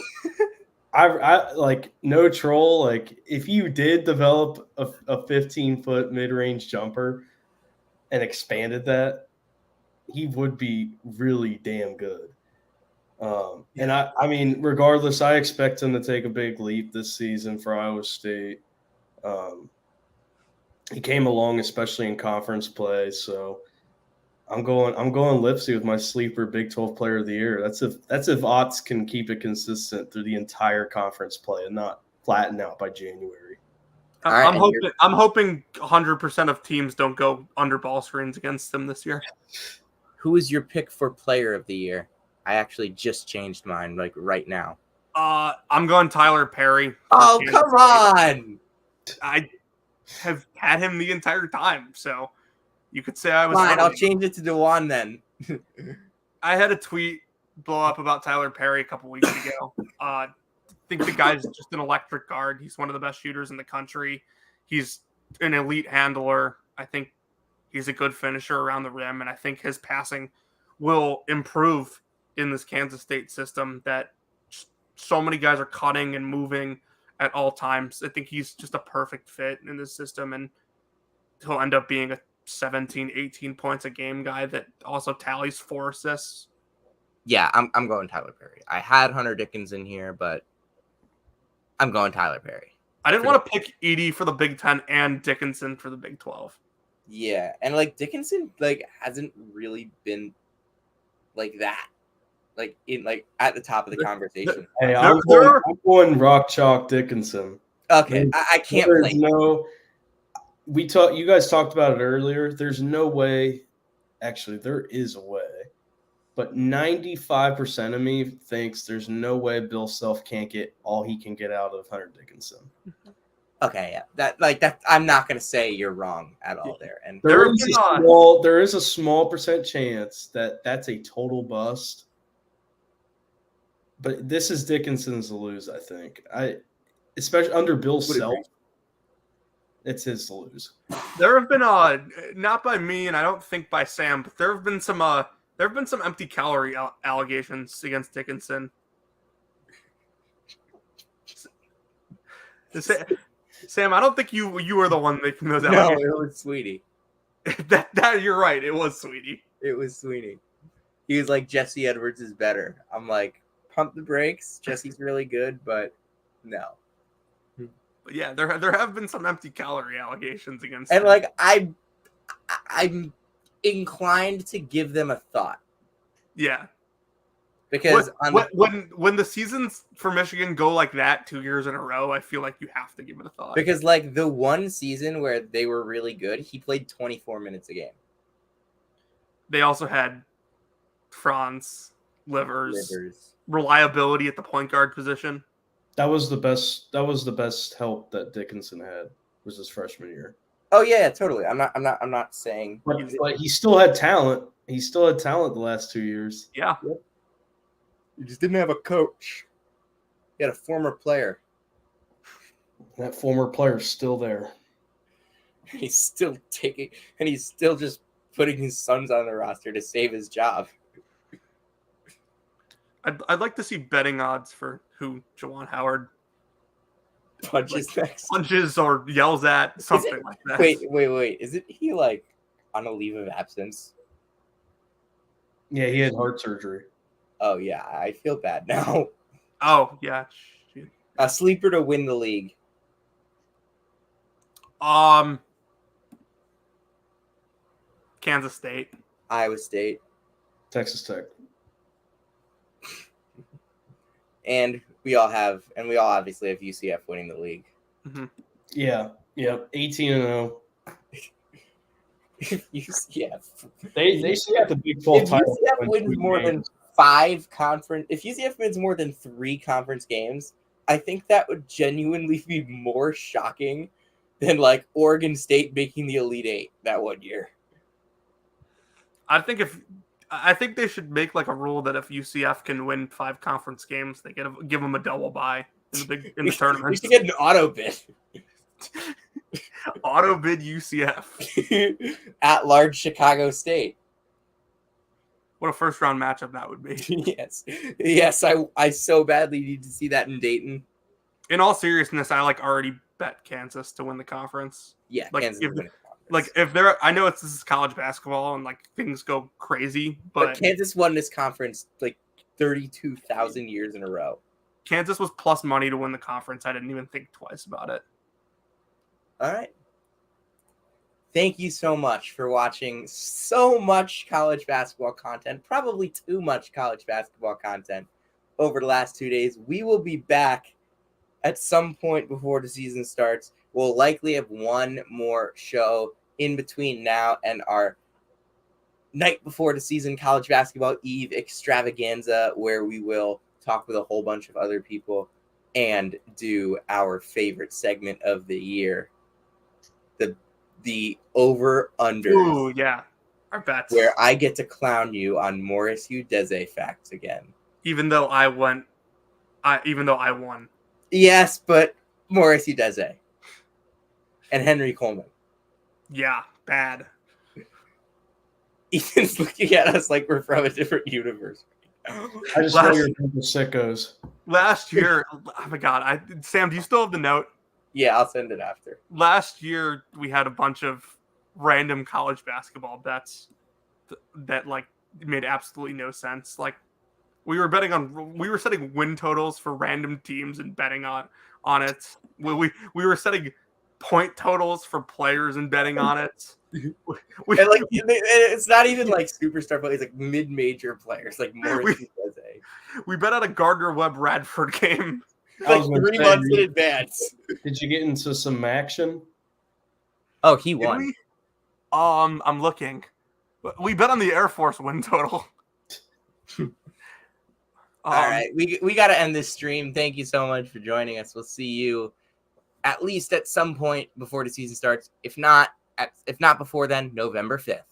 I like no troll. Like if you did develop a 15-foot mid-range jumper and expanded that, he would be really damn good. And I mean, regardless, I expect him to take a big leap this season for Iowa State. He came along, especially in conference play. So I'm going Lipsey with my sleeper Big 12 Player of the Year. That's if Otts can keep it consistent through the entire conference play and not flatten out by January. I'm hoping 100% of teams don't go under ball screens against them this year. Who is your pick for Player of the Year? I actually just changed mine, like right now. I'm going Tyler Perry. Oh, come on! I have had him the entire time, so you could say I was. Fine, I'll change it to DeJuan then. I had a tweet blow up about Tyler Perry a couple weeks ago. I think the guy's just an electric guard. He's one of the best shooters in the country. He's an elite handler. I think he's a good finisher around the rim, and I think his passing will improve in this Kansas State system that so many guys are cutting and moving at all times. I think he's just a perfect fit in this system, and he'll end up being a 17, 18 points a game guy that also tallies 4 assists. Yeah, I'm going Tyler Perry. I had Hunter Dickinson here, but I'm going Tyler Perry. I didn't want to pick Edey for the Big 10 and Dickinson for the Big 12. Yeah, and like Dickinson like hasn't really been like that. Like in like at the top of the conversation. Hey, I'm going Rock Chalk Dickinson. Okay, I can't play. You guys talked about it earlier. There's no way. Actually, there is a way. But 95% of me thinks there's no way Bill Self can't get all he can get out of Hunter Dickinson. Okay, yeah. That I'm not gonna say you're wrong at all there. And there is a small percent chance that that's a total bust. But this is Dickinson's to lose, I think. Especially under Bill Self, it's his to lose. There have been not by me, and I don't think by Sam, but there have been some empty calorie allegations against Dickinson. Sam, I don't think you were the one making those allegations. No, it was Sweetie. that you're right. It was Sweetie. It was Sweetie. He was like, Jesse Edwards is better. I'm like, pump the brakes. Jesse's really good, but no. But yeah, there have been some empty calorie allegations against and him. Like I'm inclined to give them a thought. Yeah. Because when the seasons for Michigan go like that 2 years in a row, I feel like you have to give it a thought. Because like the one season where they were really good, he played 24 minutes a game. They also had Franz, Livers, reliability at the point guard position. That was the best help that Dickinson had was his freshman year. Oh yeah, totally. I'm not saying but he still had talent. He still had talent the last 2 years. Yeah. Yep. You just didn't have a coach. You had a former player. That former player's still there. He's still just putting his sons on the roster to save his job. I'd like to see betting odds for who Juwan Howard Punches next. punches or yells at, something like that. Wait. Isn't he like on a leave of absence? Yeah, he had heart surgery. Oh yeah, I feel bad now. Oh yeah. A sleeper to win the league. Kansas State. Iowa State. Texas Tech. And we all obviously have UCF winning the league. Mm-hmm. Yeah. 18-0. UCF. They should have the Big 12 title. UCF wins more than 5 conference. If UCF wins more than 3 conference games, I think that would genuinely be more shocking than like Oregon State making the Elite 8 that one year. I think they should make like a rule that if UCF can win 5 conference games, they give them a double bye in the tournament. We should get an auto bid. Auto bid UCF at large Chicago State. What a first round matchup that would be. Yes. I so badly need to see that in Dayton. In all seriousness, I like already bet Kansas to win the conference. Yeah, like Kansas if, like if they're, I know this is college basketball and like things go crazy, but Kansas won this conference like 32,000 years in a row. Kansas was plus money to win the conference. I didn't even think twice about it. All right. Thank you so much for watching so much college basketball content, probably too much college basketball content over the last 2 days. We will be back at some point before the season starts. We'll likely have one more show in between now and our night before the season college basketball eve extravaganza, where we will talk with a whole bunch of other people and do our favorite segment of the year, the over-under. Ooh, yeah. Our bets. Where I get to clown you on Morris Udeze facts again. Even though I won. Yes, but Morris Udeze. And Henry Coleman. Yeah, bad. Ethan's looking at us like we're from a different universe. I just know you're sickos. Last year, oh my God. Sam, do you still have the note? Yeah, I'll send it after. Last year, we had a bunch of random college basketball bets that like made absolutely no sense. Like we were setting win totals for random teams and betting on it. We were setting point totals for players and betting on it. And like it's not even like superstar players, like mid-major players, like Morris Udeze. We bet on a Gardner Webb Radford game. Like 3 months in advance. Did you get into some action? Oh, he won. I'm looking. We bet on the Air Force win total. All right, we got to end this stream. Thank you so much for joining us. We'll see you at least at some point before the season starts. If not before then, November 5th.